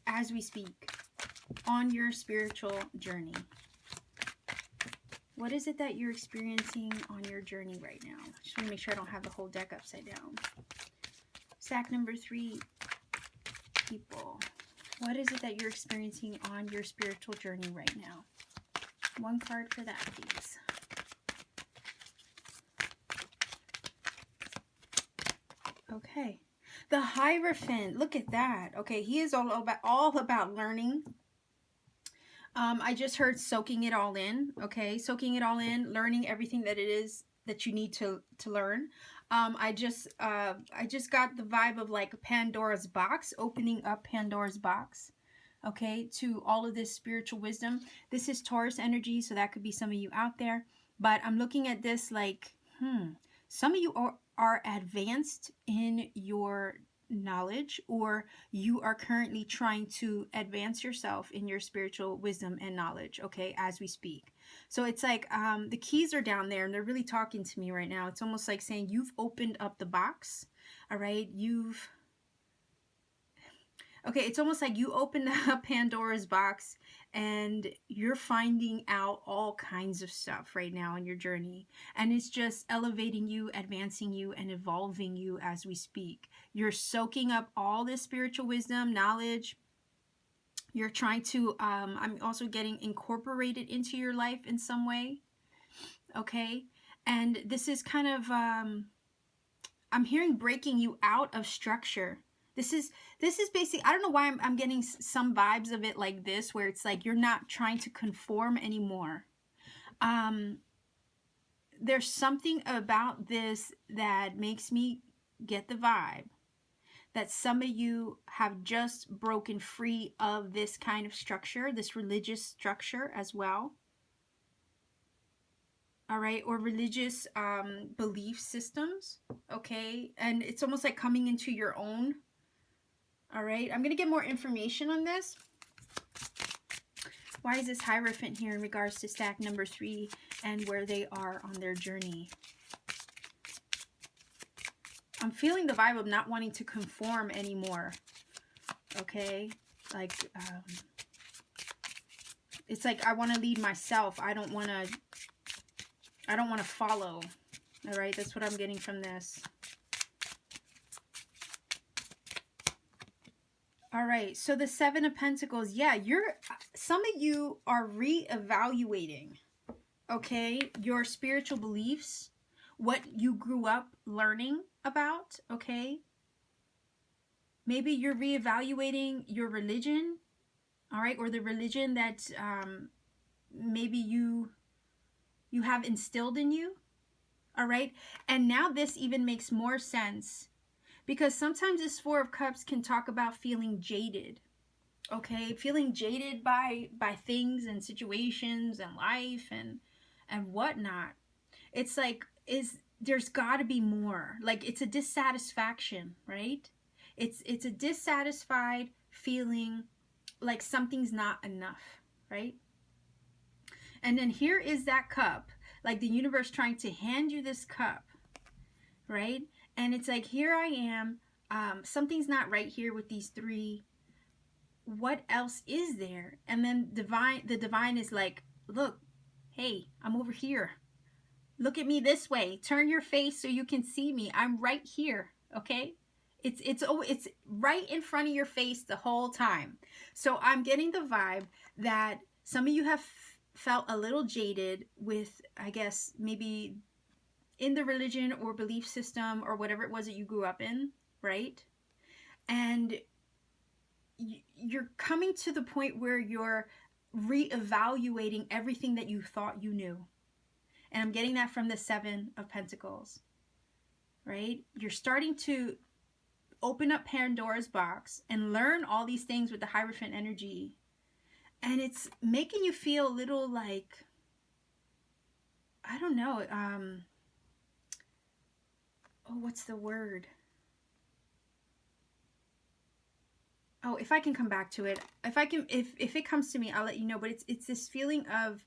Speaker 1: as we speak on your spiritual journey? What is it that you're experiencing on your journey right now? Just want to make sure I don't have the whole deck upside down. Stack number 3, people. What is it that you're experiencing on your spiritual journey right now? One card for that, please. Okay. The Hierophant. Look at that. Okay, he is all about learning. I just heard soaking it all in. Okay, soaking it all in, learning everything that it is that you need to learn. I just got the vibe of like Pandora's box, opening up Pandora's box, okay, to all of this spiritual wisdom. This is Taurus energy, so that could be some of you out there. But I'm looking at this like, some of you are advanced in your knowledge, or you are currently trying to advance yourself in your spiritual wisdom and knowledge, okay, as we speak. So it's like the keys are down there and they're really talking to me right now. It's almost like saying you've opened up the box, all right? Okay, it's almost like you opened up Pandora's box and you're finding out all kinds of stuff right now in your journey. And it's just elevating you, advancing you, and evolving you as we speak. You're soaking up all this spiritual wisdom, knowledge. You're trying to, I'm also getting incorporated into your life in some way. Okay? And this is kind of, I'm hearing breaking you out of structure. This is basically, I don't know why I'm getting some vibes of it like this, where it's like you're not trying to conform anymore. There's something about this that makes me get the vibe that some of you have just broken free of this kind of structure, this religious structure as well. All right, or religious belief systems, okay? And it's almost like coming into your own. All right, I'm going to get more information on this. Why is this Hierophant here in regards to stack number 3 and where they are on their journey? I'm feeling the vibe of not wanting to conform anymore. Okay, like it's like I want to lead myself. I don't want to follow. All right, that's what I'm getting from this. All right. So the Seven of Pentacles, yeah, some of you are reevaluating, okay, your spiritual beliefs, what you grew up learning about, okay? Maybe you're reevaluating your religion, all right, or the religion that maybe you have instilled in you, all right? And now this even makes more sense because sometimes this Four of Cups can talk about feeling jaded, okay, feeling jaded by things and situations and life and whatnot. It's like, is there's got to be more, like it's a dissatisfaction, right? It's a dissatisfied feeling, like something's not enough, right? And then here is that cup, like the universe trying to hand you this cup, right? And it's like, here I am, something's not right here with these three. What else is there? And then the divine is like, look, hey, I'm over here. Look at me this way. Turn your face so you can see me. I'm right here, okay? It's right in front of your face the whole time. So I'm getting the vibe that some of you have felt a little jaded with, I guess, maybe in the religion or belief system or whatever it was that you grew up in, right? And you're coming to the point where you're reevaluating everything that you thought you knew. And I'm getting that from the Seven of Pentacles, right? You're starting to open up Pandora's box and learn all these things with the Hierophant energy. And it's making you feel a little like, I don't know, what's the word? Oh, if I can come back to it. If it comes to me, I'll let you know. But it's this feeling of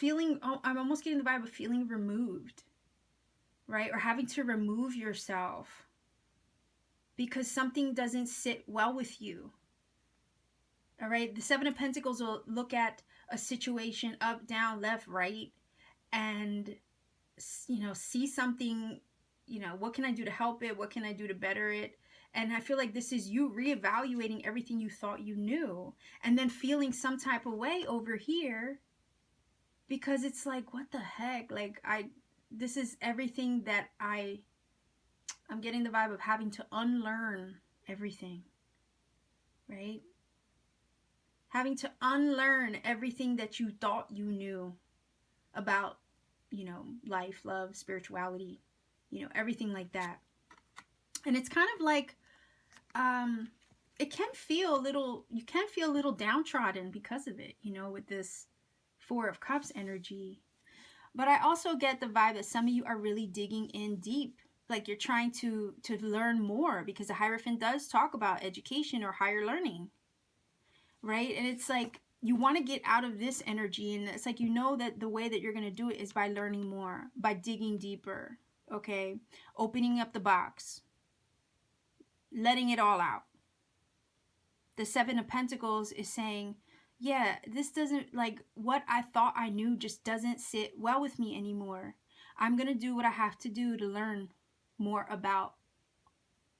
Speaker 1: I'm almost getting the vibe of feeling removed, right? Or having to remove yourself because something doesn't sit well with you. All right, the Seven of Pentacles will look at a situation up, down, left, right, and see something, what can I do to help it? What can I do to better it? And I feel like this is you reevaluating everything you thought you knew and then feeling some type of way over here because it's like, what the heck? Like this is everything that I'm getting the vibe of having to unlearn everything, right? Having to unlearn everything that you thought you knew about, life, love, spirituality, everything like that. And it's kind of like, you can feel a little downtrodden because of it, with this Four of Cups energy. But I also get the vibe that some of you are really digging in deep. Like you're trying to learn more because the Hierophant does talk about education or higher learning, right? And it's like you want to get out of this energy, and it's like that the way that you're going to do it is by learning more, by digging deeper, okay? Opening up the box, letting it all out. The Seven of Pentacles is saying, yeah, this doesn't, like, what I thought I knew just doesn't sit well with me anymore. I'm going to do what I have to do to learn more about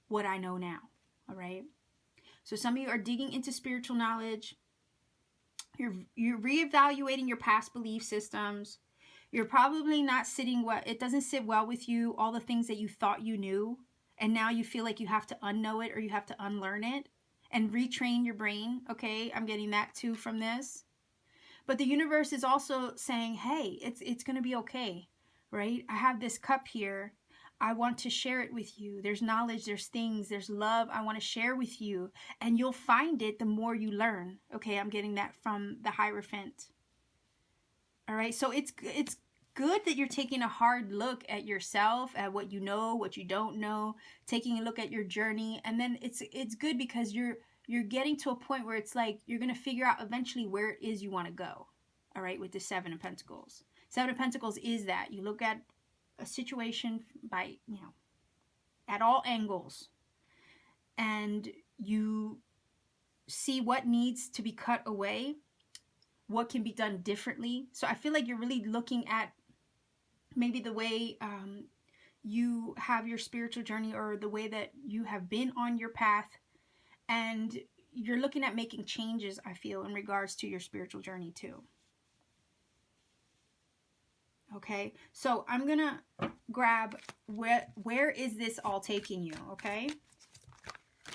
Speaker 1: what I know now, all right? So some of you are digging into spiritual knowledge. You're reevaluating your past belief systems. You're probably not it doesn't sit well with you, all the things that you thought you knew, and now you feel like you have to unknow it or you have to unlearn it and retrain your brain, okay? I'm getting that too from this. But the universe is also saying, hey, it's going to be okay, right? I have this cup here. I want to share it with you. There's knowledge, there's things, there's love I want to share with you. And you'll find it the more you learn. Okay, I'm getting that from the Hierophant. All right, so it's good that you're taking a hard look at yourself, at what you know, what you don't know, taking a look at your journey. And then it's good because you're getting to a point where it's like you're going to figure out eventually where it is you want to go. All right, with the Seven of Pentacles. Seven of Pentacles is that. You look at a situation by, at all angles, and you see what needs to be cut away, what can be done differently. So I feel like you're really looking at maybe the way you have your spiritual journey, or the way that you have been on your path, and you're looking at making changes, I feel, in regards to your spiritual journey too. Okay, so I'm gonna grab where is this all taking you? Okay,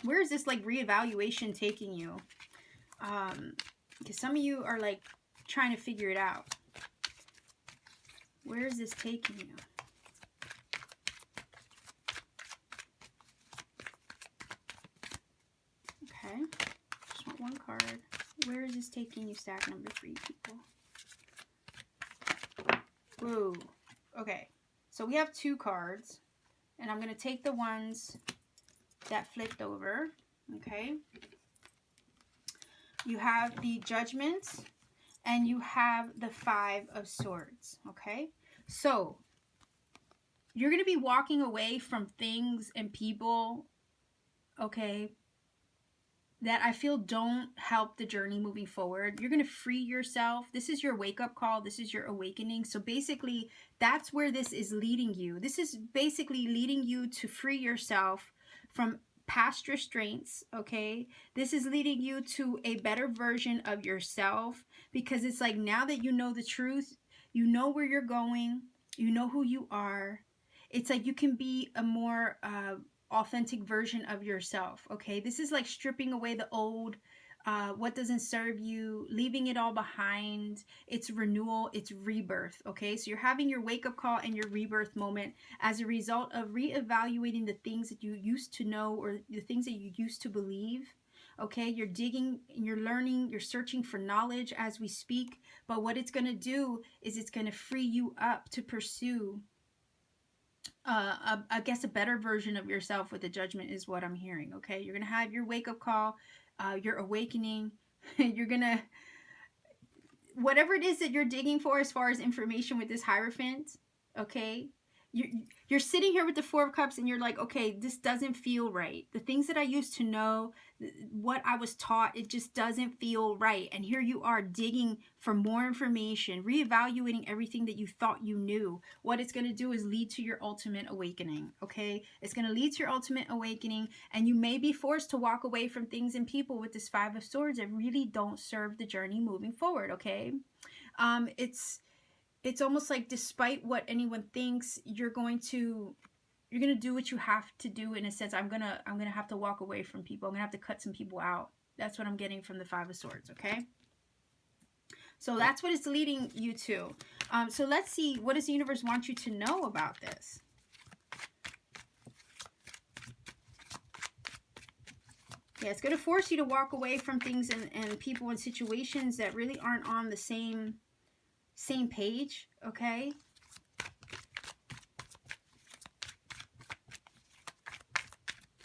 Speaker 1: where is this like reevaluation taking you? Because some of you are like trying to figure it out. Where is this taking you? Okay, just want one card. Where is this taking you, stack number 3, people? Whoa. Okay, so we have 2 cards, and I'm going to take the ones that flipped over. Okay, you have the Judgment, and you have the 5 of Swords. Okay, so you're going to be walking away from things and people, okay, that I feel don't help the journey moving forward. You're going to free yourself. This is your wake-up call. This is your awakening. So basically, that's where this is leading you. This is basically leading you to free yourself from past restraints, okay? This is leading you to a better version of yourself, because it's like, now that you know the truth, you know where you're going, you know who you are. It's like you can be a more authentic version of yourself. Okay, this is like stripping away the old, what doesn't serve you, leaving it all behind. It's renewal, it's rebirth. Okay, so you're having your wake-up call and your rebirth moment as a result of reevaluating the things that you used to know, or the things that you used to believe. Okay, you're digging, you're learning, you're searching for knowledge as we speak. But what it's going to do is it's going to free you up to pursue I guess a better version of yourself with the Judgment, is what I'm hearing. Okay, you're gonna have your wake-up call, your awakening. You're gonna, whatever it is that you're digging for as far as information with this Hierophant. Okay, you're sitting here with the 4 of Cups, and you're like, okay, this doesn't feel right. The things that I used to know, what I was taught, it just doesn't feel right. And here you are digging for more information, reevaluating everything that you thought you knew. What it's going to do is lead to your ultimate awakening. Okay, it's going to lead to your ultimate awakening, and you may be forced to walk away from things and people with this 5 of Swords that really don't serve the journey moving forward. Okay, it's almost like, despite what anyone thinks, you're going to do what you have to do. In a sense, I'm gonna have to walk away from people. I'm gonna have to cut some people out. That's what I'm getting from the 5 of Swords. Okay, so that's what it's leading you to. So let's see, what does the universe want you to know about this? Yeah, it's going to force you to walk away from things and people and situations that really aren't on the same page. Okay,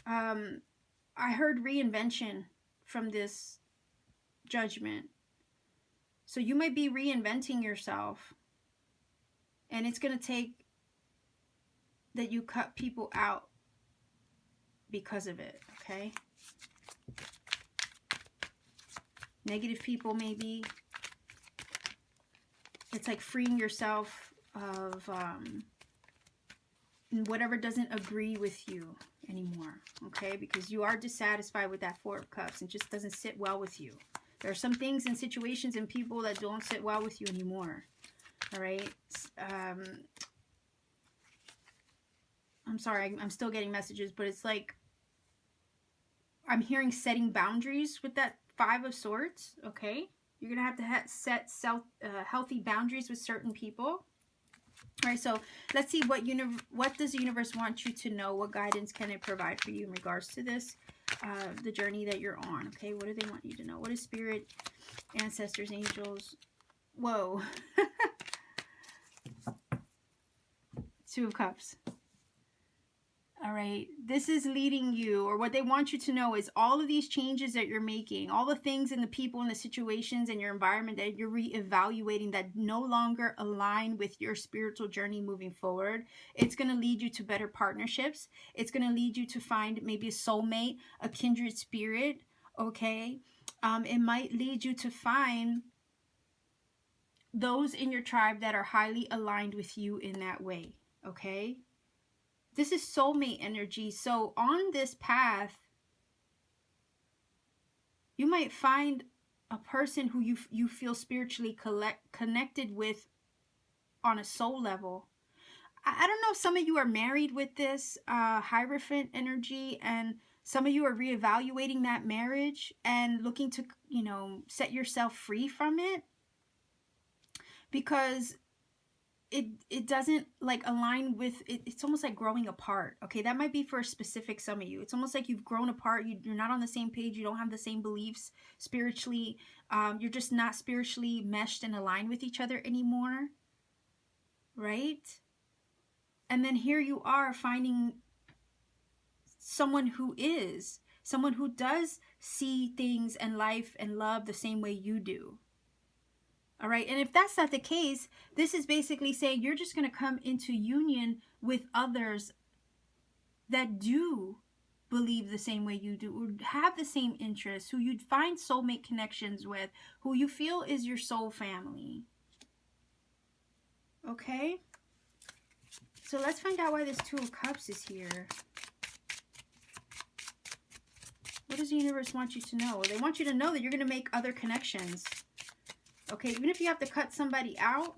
Speaker 1: I heard reinvention from this Judgment. So you might be reinventing yourself, and it's going to take that you cut people out because of it. Okay, negative people, maybe. It's like freeing yourself of whatever doesn't agree with you anymore. Okay, because you are dissatisfied with that 4 of Cups. It just doesn't sit well with you. There are some things and situations and people that don't sit well with you anymore. All right. I'm sorry, I'm still getting messages, but it's like, I'm hearing setting boundaries with that 5 of Swords. Okay, you're gonna have to set healthy boundaries with certain people. All right, so let's see what does the universe want you to know? What guidance can it provide for you in regards to this, the journey that you're on? Okay, what do they want you to know? What is Spirit, ancestors, angels? Whoa. 2 of Cups. All right, this is leading you, or what they want you to know is all of these changes that you're making, all the things and the people and the situations and your environment that you're reevaluating that no longer align with your spiritual journey moving forward. It's going to lead you to better partnerships. It's going to lead you to find maybe a soulmate, a kindred spirit. Okay, it might lead you to find those in your tribe that are highly aligned with you in that way. Okay. This is soulmate energy. So on this path, you might find a person who you feel spiritually connected with on a soul level. I don't know if some of you are married with this Hierophant energy, and some of you are reevaluating that marriage and looking to, you know, set yourself free from it, because it doesn't like align with it. It's almost like growing apart. Okay, that might be for a specific some of you. It's almost like you've grown apart. You're not on the same page. You don't have the same beliefs spiritually. You're just not spiritually meshed and aligned with each other anymore, right? And then here you are finding someone who does see things and life and love the same way you do. All right. And if that's not the case, this is basically saying you're just going to come into union with others that do believe the same way you do, or have the same interests, who you'd find soulmate connections with, who you feel is your soul family. Okay. So let's find out why this Two of Cups is here. What does the universe want you to know? They want you to know that you're going to make other connections. Okay, even if you have to cut somebody out,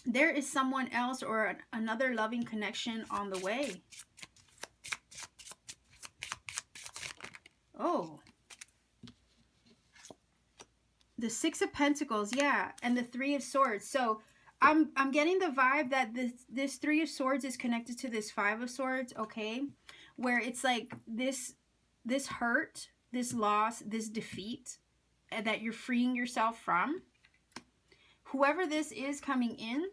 Speaker 1: there is someone else or another loving connection on the way. Oh. The Six of Pentacles, yeah, and the Three of Swords. So I'm getting the vibe that this Three of Swords is connected to this Five of Swords, okay? Where it's like this hurt, this loss, this defeat that you're freeing yourself from. Whoever this is coming in,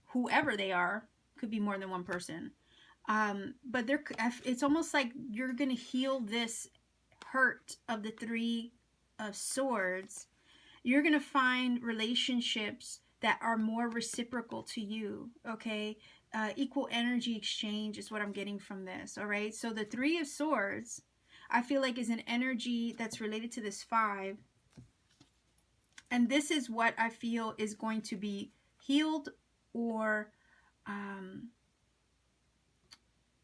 Speaker 1: whoever they are, could be more than one person. But it's almost like you're going to heal this hurt of the Three of Swords. You're going to find relationships that are more reciprocal to you, okay? Equal energy exchange is what I'm getting from this, all right? So the Three of Swords, I feel like, is an energy that's related to this Five. And this is what I feel is going to be healed, or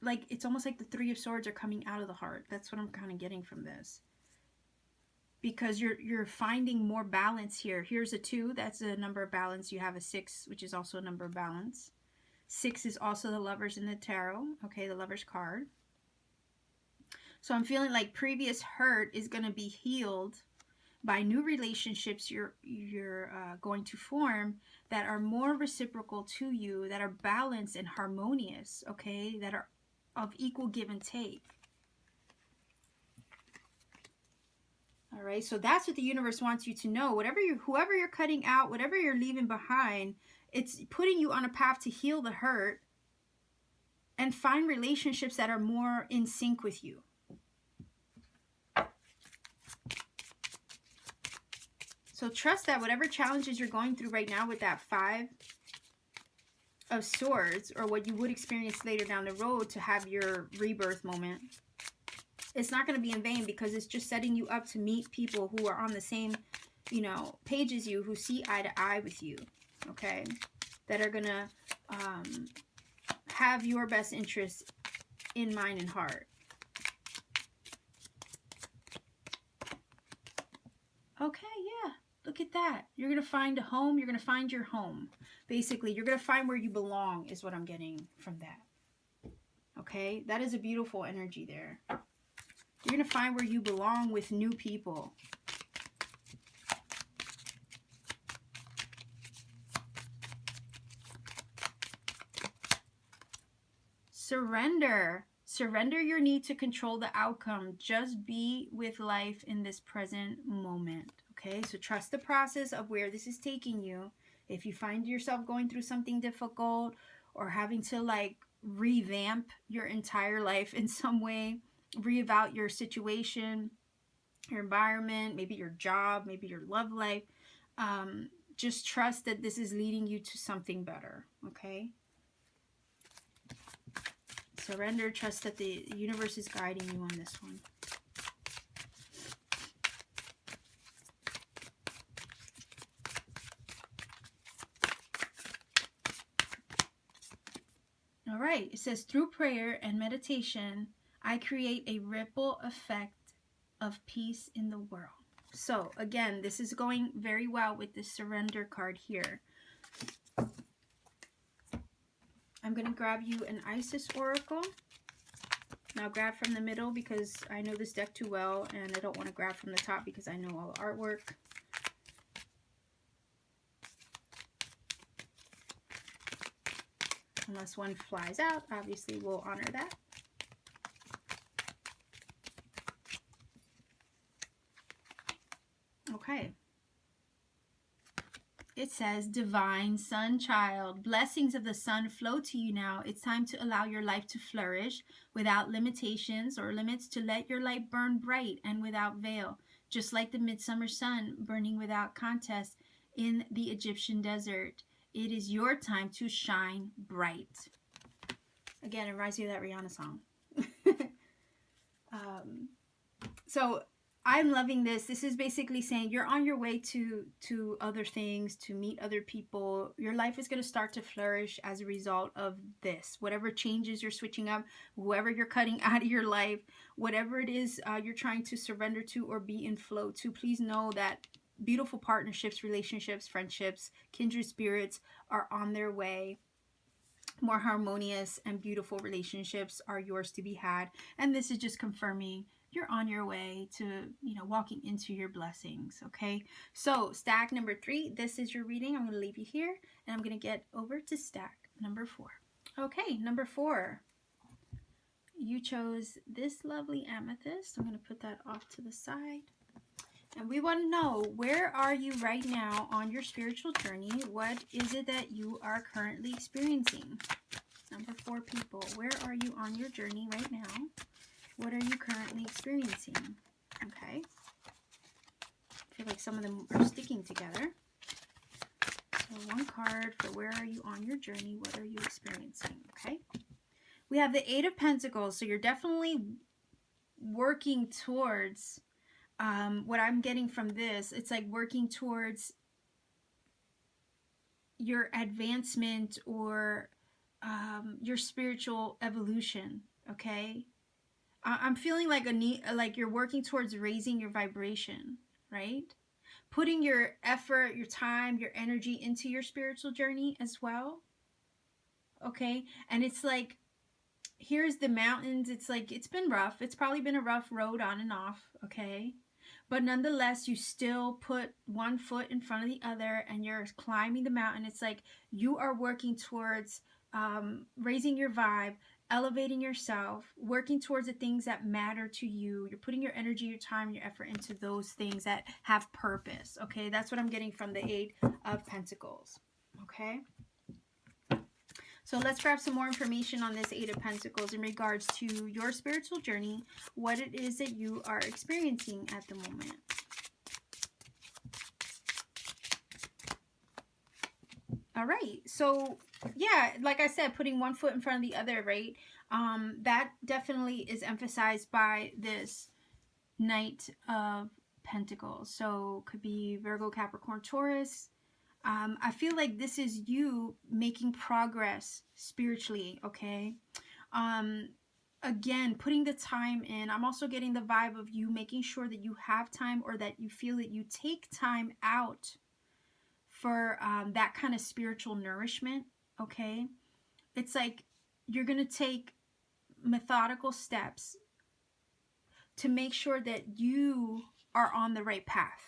Speaker 1: like it's almost like the Three of Swords are coming out of the heart. That's what I'm kind of getting from this. Because you're finding more balance here. Here's a 2, that's a number of balance. You have a 6, which is also a number of balance. 6 is also the Lovers in the tarot. Okay, the Lovers card. So I'm feeling like previous hurt is going to be healed by new relationships you're going to form that are more reciprocal to you, that are balanced and harmonious, okay, that are of equal give and take. All right, so that's what the universe wants you to know. Whoever you're cutting out, whatever you're leaving behind, it's putting you on a path to heal the hurt and find relationships that are more in sync with you. So trust that whatever challenges you're going through right now with that Five of Swords, or what you would experience later down the road to have your rebirth moment, it's not going to be in vain, because it's just setting you up to meet people who are on the same, you know, page as you, who see eye to eye with you, okay? That are going to have your best interests in mind and heart. Okay, yeah. Look at that. You're going to find a home. You're going to find your home. Basically, you're going to find where you belong is what I'm getting from that. Okay? That is a beautiful energy there. You're going to find where you belong with new people. Surrender. Surrender your need to control the outcome. Just be with life in this present moment. Okay, so trust the process of where this is taking you. If you find yourself going through something difficult, or having to like revamp your entire life in some way, reevaluate your situation, your environment, maybe your job, maybe your love life, just trust that this is leading you to something better. Okay, surrender, trust that the universe is guiding you on this one. All right, it says, through prayer and meditation, I create a ripple effect of peace in the world. So again, this is going very well with the surrender card here. I'm going to grab you an Isis Oracle. Now grab from the middle because I know this deck too well, and I don't want to grab from the top because I know all the artwork. Unless one flies out, obviously we'll honor that. Okay. It says, Divine Sun Child, blessings of the sun flow to you now. It's time to allow your life to flourish without limitations or limits, to let your light burn bright and without veil, just like the midsummer sun burning without contest in the Egyptian desert. It is your time to shine bright. Again, it reminds me of that Rihanna song. So I'm loving this. This is basically saying you're on your way to other things, to meet other people. Your life is going to start to flourish as a result of this. Whatever changes you're switching up, whoever you're cutting out of your life, whatever it is you're trying to surrender to or be in flow to, please know that beautiful partnerships, relationships, friendships, kindred spirits are on their way. More harmonious and beautiful relationships are yours to be had. And this is just confirming you're on your way to, walking into your blessings. Okay. So stack number 3, this is your reading. I'm going to leave you here and I'm going to get over to stack number 4. Okay. Number 4, you chose this lovely amethyst. I'm going to put that off to the side. And we want to know, where are you right now on your spiritual journey? What is it that you are currently experiencing? Number 4 people, where are you on your journey right now? What are you currently experiencing? Okay. I feel like some of them are sticking together. So one card for where are you on your journey? What are you experiencing? Okay. We have the 8 of Pentacles. So you're definitely working towards... what I'm getting from this, it's like working towards your advancement or your spiritual evolution. Okay, I'm feeling like like you're working towards raising your vibration, right? Putting your effort, your time, your energy into your spiritual journey as well. Okay, and it's like, here's the mountains. It's like, it's been rough. It's probably been a rough road on and off. Okay. But nonetheless, you still put one foot in front of the other and you're climbing the mountain. It's like you are working towards raising your vibe, elevating yourself, working towards the things that matter to you. You're putting your energy, your time, your effort into those things that have purpose. Okay, that's what I'm getting from the 8 of Pentacles. Okay. So let's grab some more information on this 8 of Pentacles in regards to your spiritual journey, what it is that you are experiencing at the moment. All right. So, yeah, like I said, putting one foot in front of the other, right? That definitely is emphasized by this Knight of Pentacles. So, could be Virgo, Capricorn, Taurus. I feel like this is you making progress spiritually, okay? Again, putting the time in. I'm also getting the vibe of you making sure that you have time, or that you feel that you take time out for that kind of spiritual nourishment, okay? It's like you're going to take methodical steps to make sure that you are on the right path.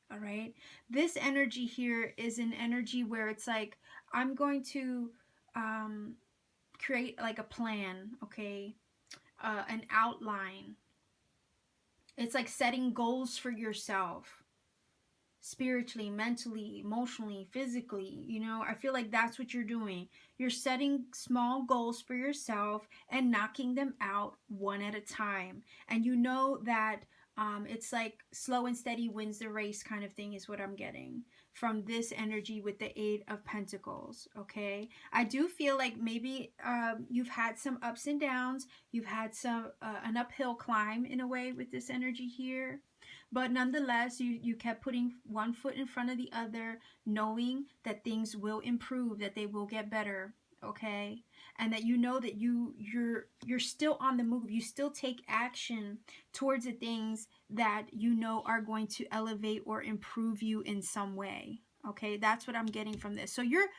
Speaker 1: All right. This energy here is an energy where it's like, I'm going to create like a plan. Okay. An outline. It's like setting goals for yourself. Spiritually, mentally, emotionally, physically. I feel like that's what you're doing. You're setting small goals for yourself and knocking them out one at a time. And you know that it's like slow and steady wins the race kind of thing is what I'm getting from this energy with the 8 of Pentacles. Okay. I do feel like maybe you've had some ups and downs. You've had an uphill climb in a way with this energy here. But nonetheless, you kept putting one foot in front of the other, knowing that things will improve, that they will get better. okay? And that you know that you're still on the move. You still take action towards the things that you know are going to elevate or improve you in some way. Okay, that's what I'm getting from this. So you're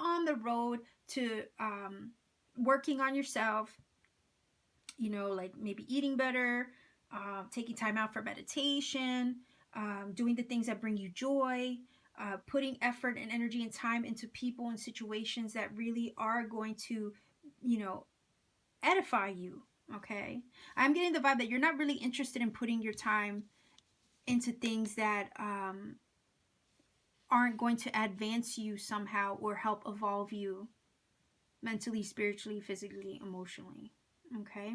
Speaker 1: on the road to working on yourself, you know, like maybe eating better, taking time out for meditation, doing the things that bring you joy, putting effort and energy and time into people and situations that really are going to, you know, edify you. Okay. I'm getting the vibe that you're not really interested in putting your time into things that aren't going to advance you somehow or help evolve you mentally, spiritually, physically, emotionally. Okay.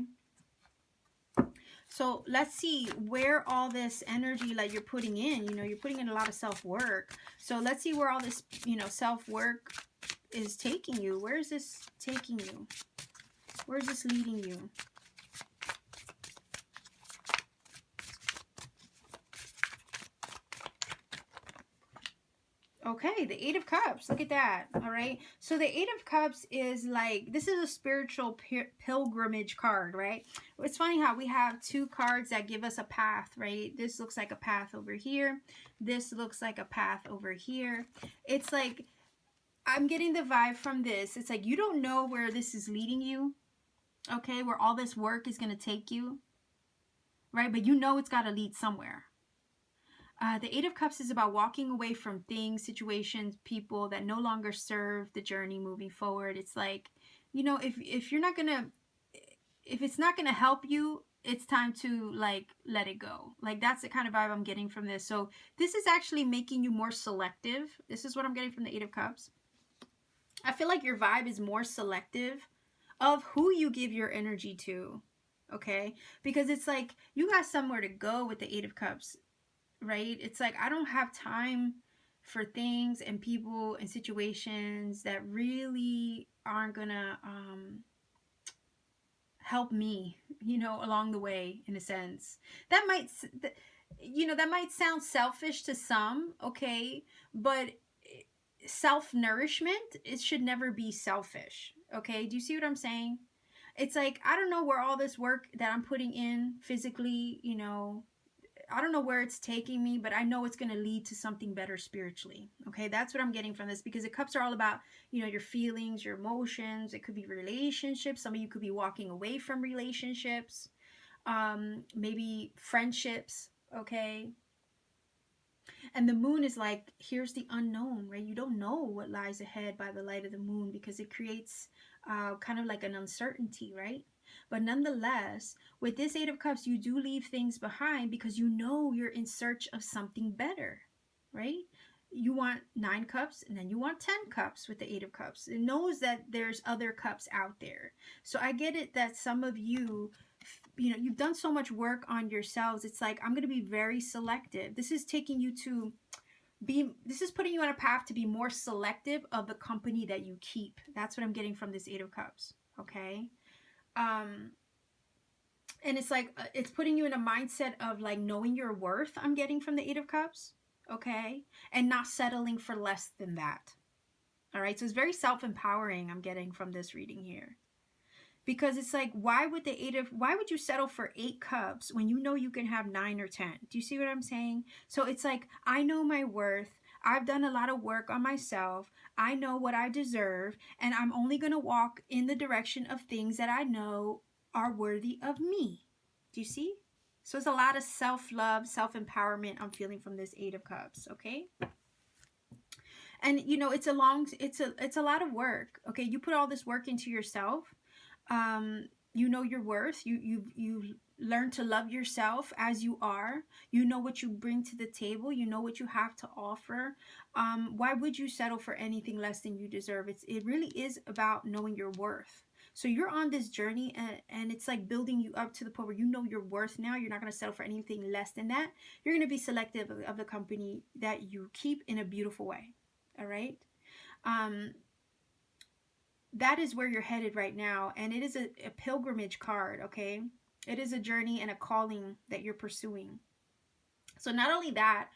Speaker 1: So let's see where all this energy like you're putting in, you know, you're putting in a lot of self-work. So let's see where all this, you know, self-work is taking you. Where is this taking you? Where is this leading you? Okay, the Eight of Cups. Look at that. All right. So the Eight of Cups is like, this is a spiritual pilgrimage card, right? It's funny how we have two cards that give us a path, right? This looks like a path over here. This looks like a path over here. It's like, I'm getting the vibe from this. It's like, you don't know where this is leading you, okay? Where all this work is going to take you, right? But you know it's got to lead somewhere. The Eight of Cups is about walking away from things, situations, people that no longer serve the journey moving forward. It's like, you know, if you're not gonna, if it's not gonna help you, it's time to like let it go. Like that's the kind of vibe I'm getting from this. So this is actually making you more selective. This is what I'm getting from the Eight of Cups. I feel like your vibe is more selective of who you give your energy to. Okay, because it's like you got somewhere to go with the Eight of Cups, right? It's like I don't have time for things and people and situations that really aren't gonna help me, you know, along the way. In a sense, that might, you know, that might sound selfish to some, okay, but self-nourishment, it should never be selfish. Okay, do you see what I'm saying? It's like I don't know where all this work that I'm putting in physically, you know, I don't know where it's taking me, but I know it's going to lead to something better spiritually. Okay, that's what I'm getting from this, because the cups are all about, you know, your feelings, your emotions. It could be relationships. Some of you could be walking away from relationships, maybe friendships. Okay, and the moon is like, here's the unknown, right? You don't know what lies ahead by the light of the moon, because it creates kind of like an uncertainty, right? But nonetheless, with this Eight of Cups, you do leave things behind because you know you're in search of something better, right? You want 9 cups and then you want 10 cups with the Eight of Cups. It knows that there's other cups out there. So I get it that some of you, you know, you've done so much work on yourselves. It's like, I'm going to be very selective. This is taking you to this is putting you on a path to be more selective of the company that you keep. That's what I'm getting from this Eight of Cups. Okay. And it's like, it's putting you in a mindset of like knowing your worth. I'm getting from the Eight of Cups. Okay. And not settling for less than that. All right. So it's very self-empowering. I'm getting from this reading here. Because it's like, why would you settle for 8 cups when you know you can have 9 or 10? Do you see what I'm saying? So it's like, I know my worth. I've done a lot of work on myself. I know what I deserve. And I'm only going to walk in the direction of things that I know are worthy of me. Do you see? So it's a lot of self-love, self-empowerment I'm feeling from this Eight of Cups. Okay. And you know, it's a lot of work. Okay. You put all this work into yourself. You know your worth. You learn to love yourself as you are. You know what you bring to the table. You know what you have to offer. Why would you settle for anything less than you deserve? It really is about knowing your worth. So you're on this journey, and it's like building you up to the point where you know your worth now. You're not going to settle for anything less than that. You're going to be selective of the company that you keep in a beautiful way. All right. That is where you're headed right now. And it is a pilgrimage card, okay? It is a journey and a calling that you're pursuing. So not only that,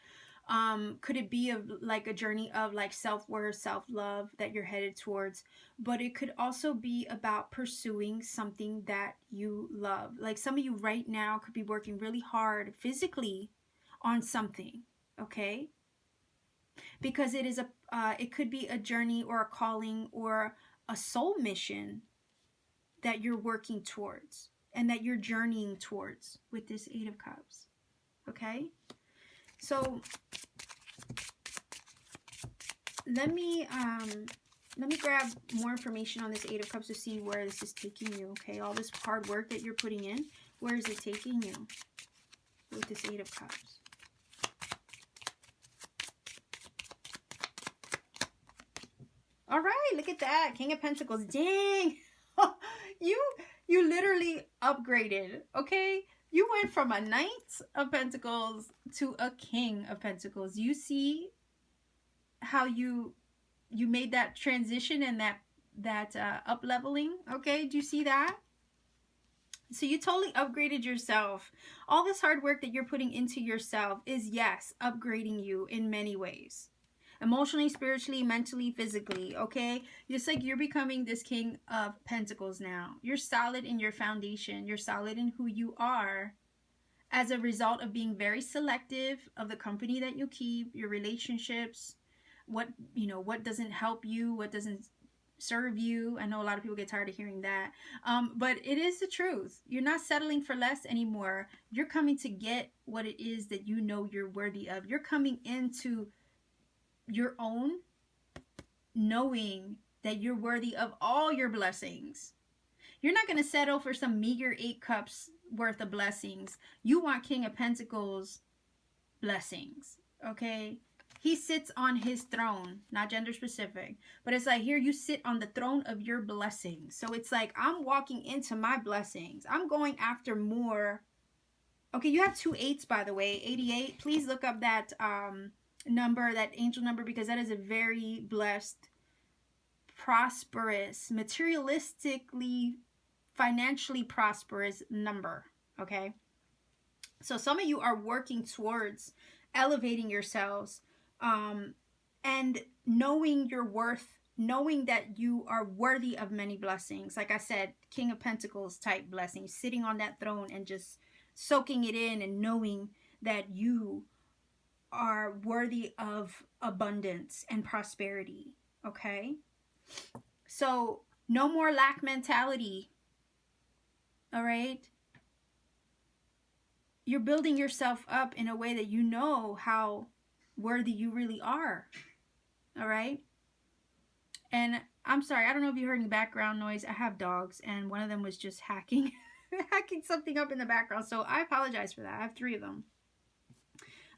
Speaker 1: Could it be like a journey of like self-worth, self-love that you're headed towards? But it could also be about pursuing something that you love. Like some of you right now could be working really hard physically on something, okay? Because it could be a journey or a calling or a soul mission that you're working towards and that you're journeying towards with this Eight of Cups, okay? So let me grab more information on this Eight of Cups to see where this is taking you, okay? All this hard work that you're putting in, where is it taking you with this Eight of Cups? All right, look at that. King of Pentacles. Dang. You literally upgraded, okay? You went from a Knight of Pentacles to a King of Pentacles. You see how you made that transition and that up leveling, okay? Do you see that? So you totally upgraded yourself. All this hard work that you're putting into yourself is, yes, upgrading you in many ways. Emotionally, spiritually, mentally, physically, okay? Just like you're becoming this King of Pentacles now. You're solid in your foundation. You're solid in who you are as a result of being very selective of the company that you keep, your relationships, what doesn't help you, what doesn't serve you. I know a lot of people get tired of hearing that. But it is the truth. You're not settling for less anymore. You're coming to get what it is that you know you're worthy of. You're coming into your own, knowing that you're worthy of all your blessings. You're not going to settle for some meager 8 cups worth of blessings. You want King of Pentacles blessings, okay? He sits on his throne, not gender specific, but it's like here you sit on the throne of your blessings. So it's like I'm walking into my blessings. I'm going after more. Okay, you have 2 8s, by the way, 88. Please look up that number, that angel number, because that is a very blessed, prosperous, materialistically, financially prosperous number, okay? So some of you are working towards elevating yourselves and knowing your worth, knowing that you are worthy of many blessings. Like I said, King of Pentacles type blessings, sitting on that throne and just soaking it in and knowing that you are worthy of abundance and prosperity, okay? So no more lack mentality, all right? You're building yourself up in a way that you know how worthy you really are, all right? And I'm sorry, I don't know if you heard any background noise. I have dogs, and one of them was just hacking something up in the background, so I apologize for that. I have 3 of them.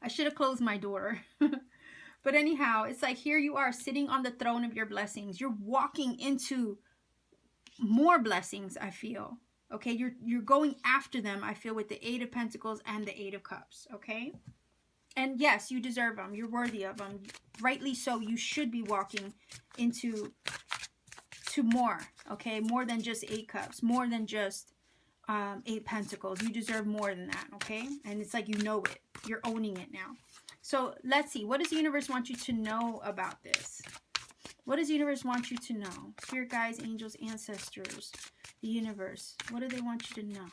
Speaker 1: I should have closed my door. But anyhow, it's like here you are sitting on the throne of your blessings. You're walking into more blessings, I feel. Okay, you're going after them, I feel, with the 8 of Pentacles and the 8 of Cups, okay? And yes, you deserve them. You're worthy of them. Rightly so, you should be walking into more, okay? More than just 8 cups, more than just 8 pentacles. You deserve more than that, okay? And it's like you know it. You're owning it now. So let's see. What does the universe want you to know about this? What does the universe want you to know? Spirit guides, angels, ancestors, the universe. What do they want you to know?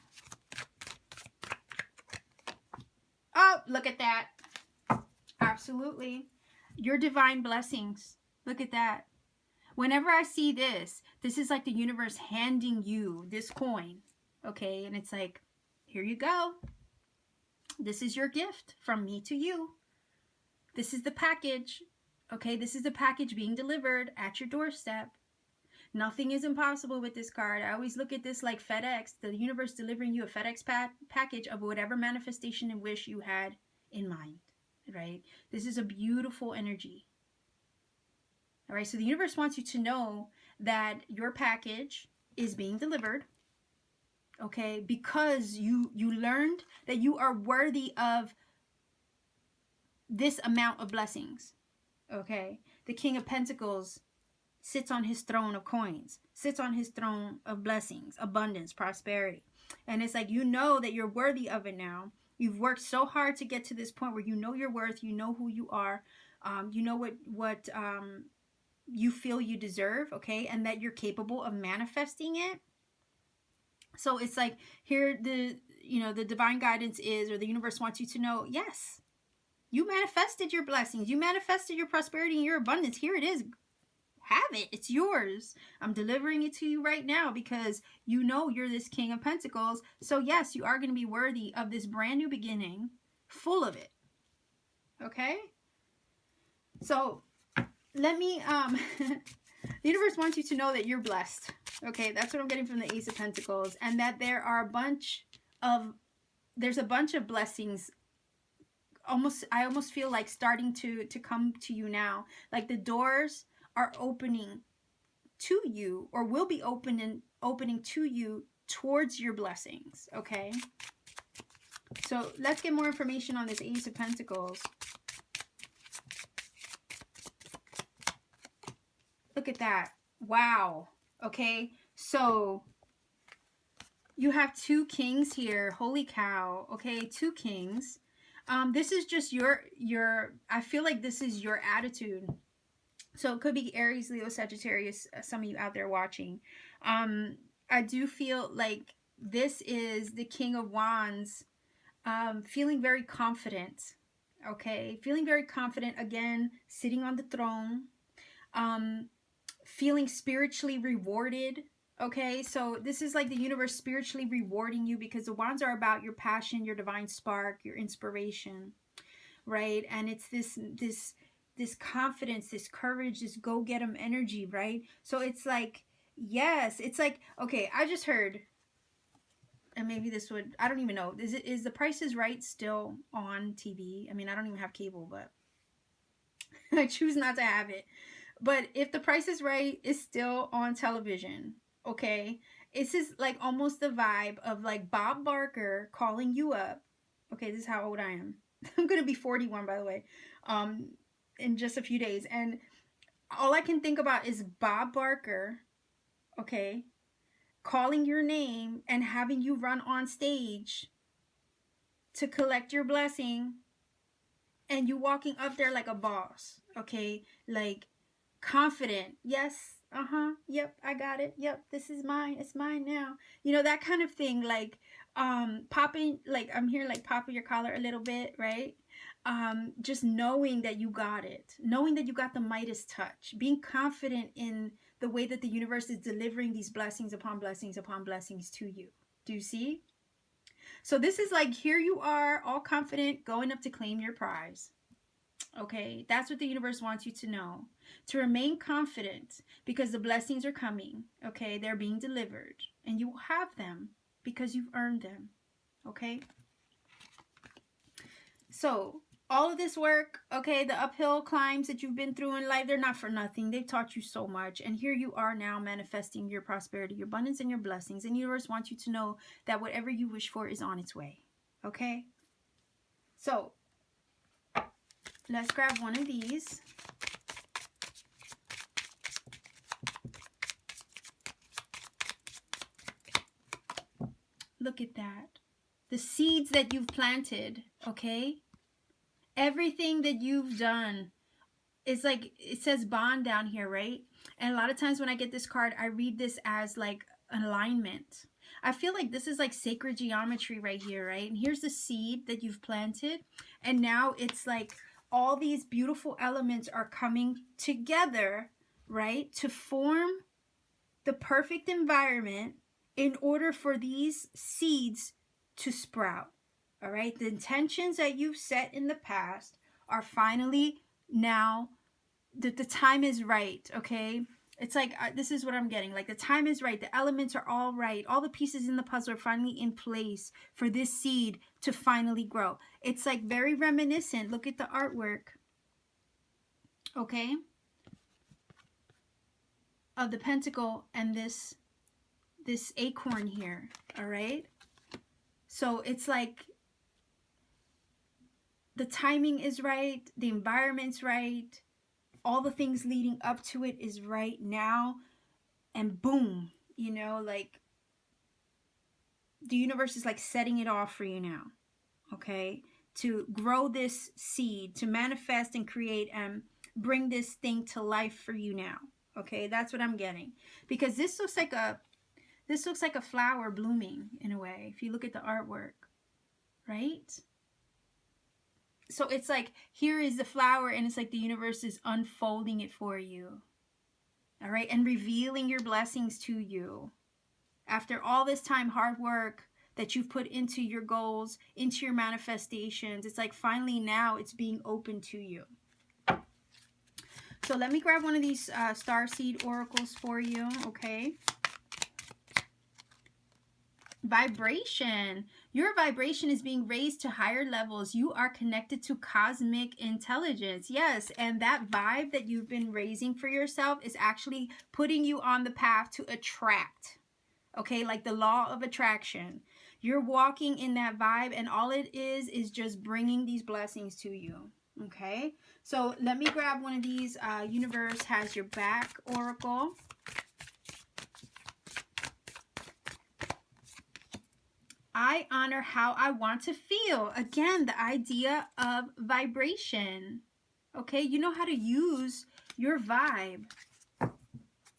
Speaker 1: Oh, look at that. Absolutely. Your divine blessings. Look at that. Whenever I see this, this is like the universe handing you this coin. Okay, and it's like, here you go. This is your gift from me to you. This is the package. Okay, this is the package being delivered at your doorstep. Nothing is impossible with this card. I always look at this like FedEx, the universe delivering you a FedEx package of whatever manifestation and wish you had in mind, right? This is a beautiful energy. All right, so the universe wants you to know that your package is being delivered. Okay, because you learned that you are worthy of this amount of blessings. Okay, the King of Pentacles sits on his throne of coins, sits on his throne of blessings, abundance, prosperity. And it's like, you know that you're worthy of it now. You've worked so hard to get to this point where you know your worth, you know who you are, you know what you feel you deserve, okay, and that you're capable of manifesting it. So it's like here the divine guidance is, or the universe wants you to know, yes, you manifested your blessings, you manifested your prosperity and your abundance. Here it is. Have it. It's yours. I'm delivering it to you right now because you know you're this King of Pentacles. So yes, you are going to be worthy of this brand new beginning, full of it. Okay? So let me the universe wants you to know that you're blessed. Okay? That's what I'm getting from the Ace of Pentacles, and that there's a bunch of blessings. I almost feel like starting to come to you now. Like the doors are opening to you, or will be opening to you towards your blessings. Okay, so let's get more information on this Ace of Pentacles. Look at that. Wow. Okay, so you have two kings here. Holy cow. Okay, two kings. This is just your I feel like this is your attitude. So it could be Aries, Leo, Sagittarius, some of you out there watching. I do feel like this is the King of Wands, feeling very confident. Okay, feeling very confident, again, sitting on the throne, feeling spiritually rewarded. Okay, so this is like the universe spiritually rewarding you, because the wands are about your passion, your divine spark, your inspiration, right? And it's this confidence, this courage, this go-get-em energy, right? So it's like, yes, it's like, okay, I just heard, and maybe this would, I don't even know, is The Price is Right still on TV? I mean, I don't even have cable, but I choose not to have it. But if The Price is Right is still on television, okay, it's just like almost the vibe of like Bob Barker calling you up. Okay, this is how old I am. I'm gonna be 41, by the way, in just a few days, and all I can think about is Bob Barker, okay, calling your name and having you run on stage to collect your blessing, and you walking up there like a boss, okay, like confident. Yes, yep, I got it. Yep, this is mine. It's mine now. You know, that kind of thing. Like popping, like I'm here, like popping your collar a little bit, right? Just knowing that you got it, knowing that you got the Midas touch, being confident in the way that the universe is delivering these blessings upon blessings upon blessings to you. Do you see? So this is like, here you are, all confident, going up to claim your prize. Okay, that's what the universe wants you to know. To remain confident, because the blessings are coming. Okay, they're being delivered, and you will have them because you've earned them. Okay, so all of this work, okay, the uphill climbs that you've been through in life, they're not for nothing. They've taught you so much, and here you are now manifesting your prosperity, your abundance, and your blessings. And the universe wants you to know that whatever you wish for is on its way. Okay, so let's grab one of these. Look at that. The seeds that you've planted, okay? Everything that you've done. It's like, it says bond down here, right? And a lot of times when I get this card, I read this as like alignment. I feel like this is like sacred geometry right here, right? And here's the seed that you've planted. And now it's like all these beautiful elements are coming together, right, to form the perfect environment in order for these seeds to sprout. All right, the intentions that you've set in the past are finally now, the time is right. Okay, it's like this is what I'm getting, like the time is right, the elements are all right, all the pieces in the puzzle are finally in place for this seed to finally grow. It's like very reminiscent. Look at the artwork, okay, of the pentacle and this acorn here. All right, so it's like the timing is right, the environment's right, all the things leading up to it is right now, and boom, like the universe is like setting it off for you now. okay, to grow this seed, to manifest and create and bring this thing to life for you now. Okay, that's what I'm getting. Because this looks like a flower blooming in a way, if you look at the artwork, right? So it's like, here is the flower, and it's like the universe is unfolding it for you. All right, and revealing your blessings to you. After all this time, hard work that you've put into your goals, into your manifestations, it's like finally now it's being open to you. So let me grab one of these starseed oracles for you, okay? Vibration. Your vibration is being raised to higher levels. You are connected to cosmic intelligence. Yes, and that vibe that you've been raising for yourself is actually putting you on the path to attract. Okay, like the law of attraction. You're walking in that vibe, and all it is just bringing these blessings to you. Okay, so let me grab one of these Universe Has Your Back oracle. I honor how I want to feel. Again, the idea of vibration. Okay, you know how to use your vibe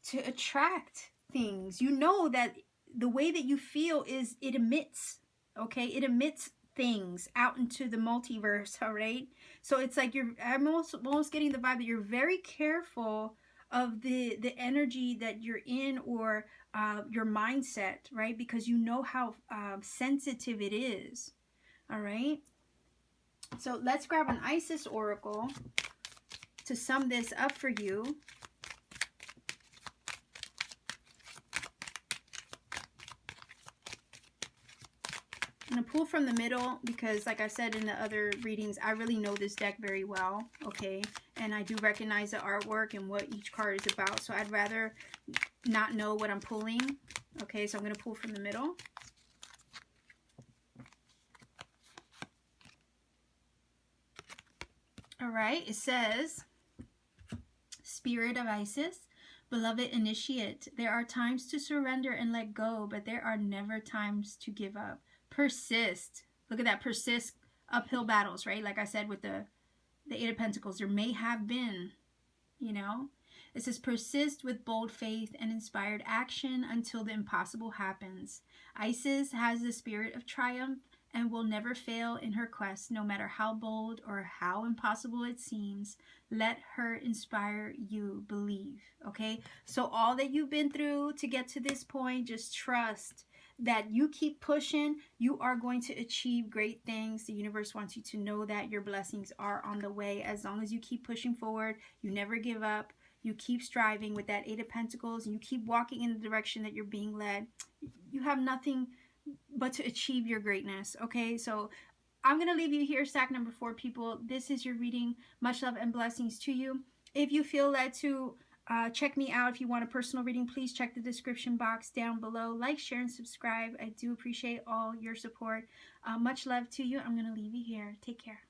Speaker 1: to attract things. You know that the way that you feel is it emits, okay? It emits things out into the multiverse, all right? So it's like I'm almost getting the vibe that you're very careful of the energy that you're in, or your mindset, right? Because you know how sensitive it is, all right? So let's grab an Isis oracle to sum this up for you. I'm going to pull from the middle because, like I said in the other readings, I really know this deck very well, okay? And I do recognize the artwork and what each card is about, so I'd rather not know what I'm pulling, okay? So I'm going to pull from the middle. All right, it says, Spirit of Isis, beloved initiate, there are times to surrender and let go, but there are never times to give up. Persist. Look at that, persist. Uphill battles, right? Like I said with the Eight of Pentacles, there may have been, you know. It says persist with bold faith and inspired action until the impossible happens. Isis has the spirit of triumph and will never fail in her quest, no matter how bold or how impossible it seems. Let her inspire you. Believe. Okay, so all that you've been through to get to this point, just trust that you keep pushing, you are going to achieve great things. The universe wants you to know that your blessings are on the way. As long as you keep pushing forward, you never give up, you keep striving with that Eight of Pentacles, and you keep walking in the direction that you're being led, you have nothing but to achieve your greatness. Okay, so I'm going to leave you here, stack number 4, people. This is your reading. Much love and blessings to you. If you feel led to check me out, if you want a personal reading, please check the description box down below. Like, share, and subscribe. I do appreciate all your support. Much love to you. I'm going to leave you here. Take care.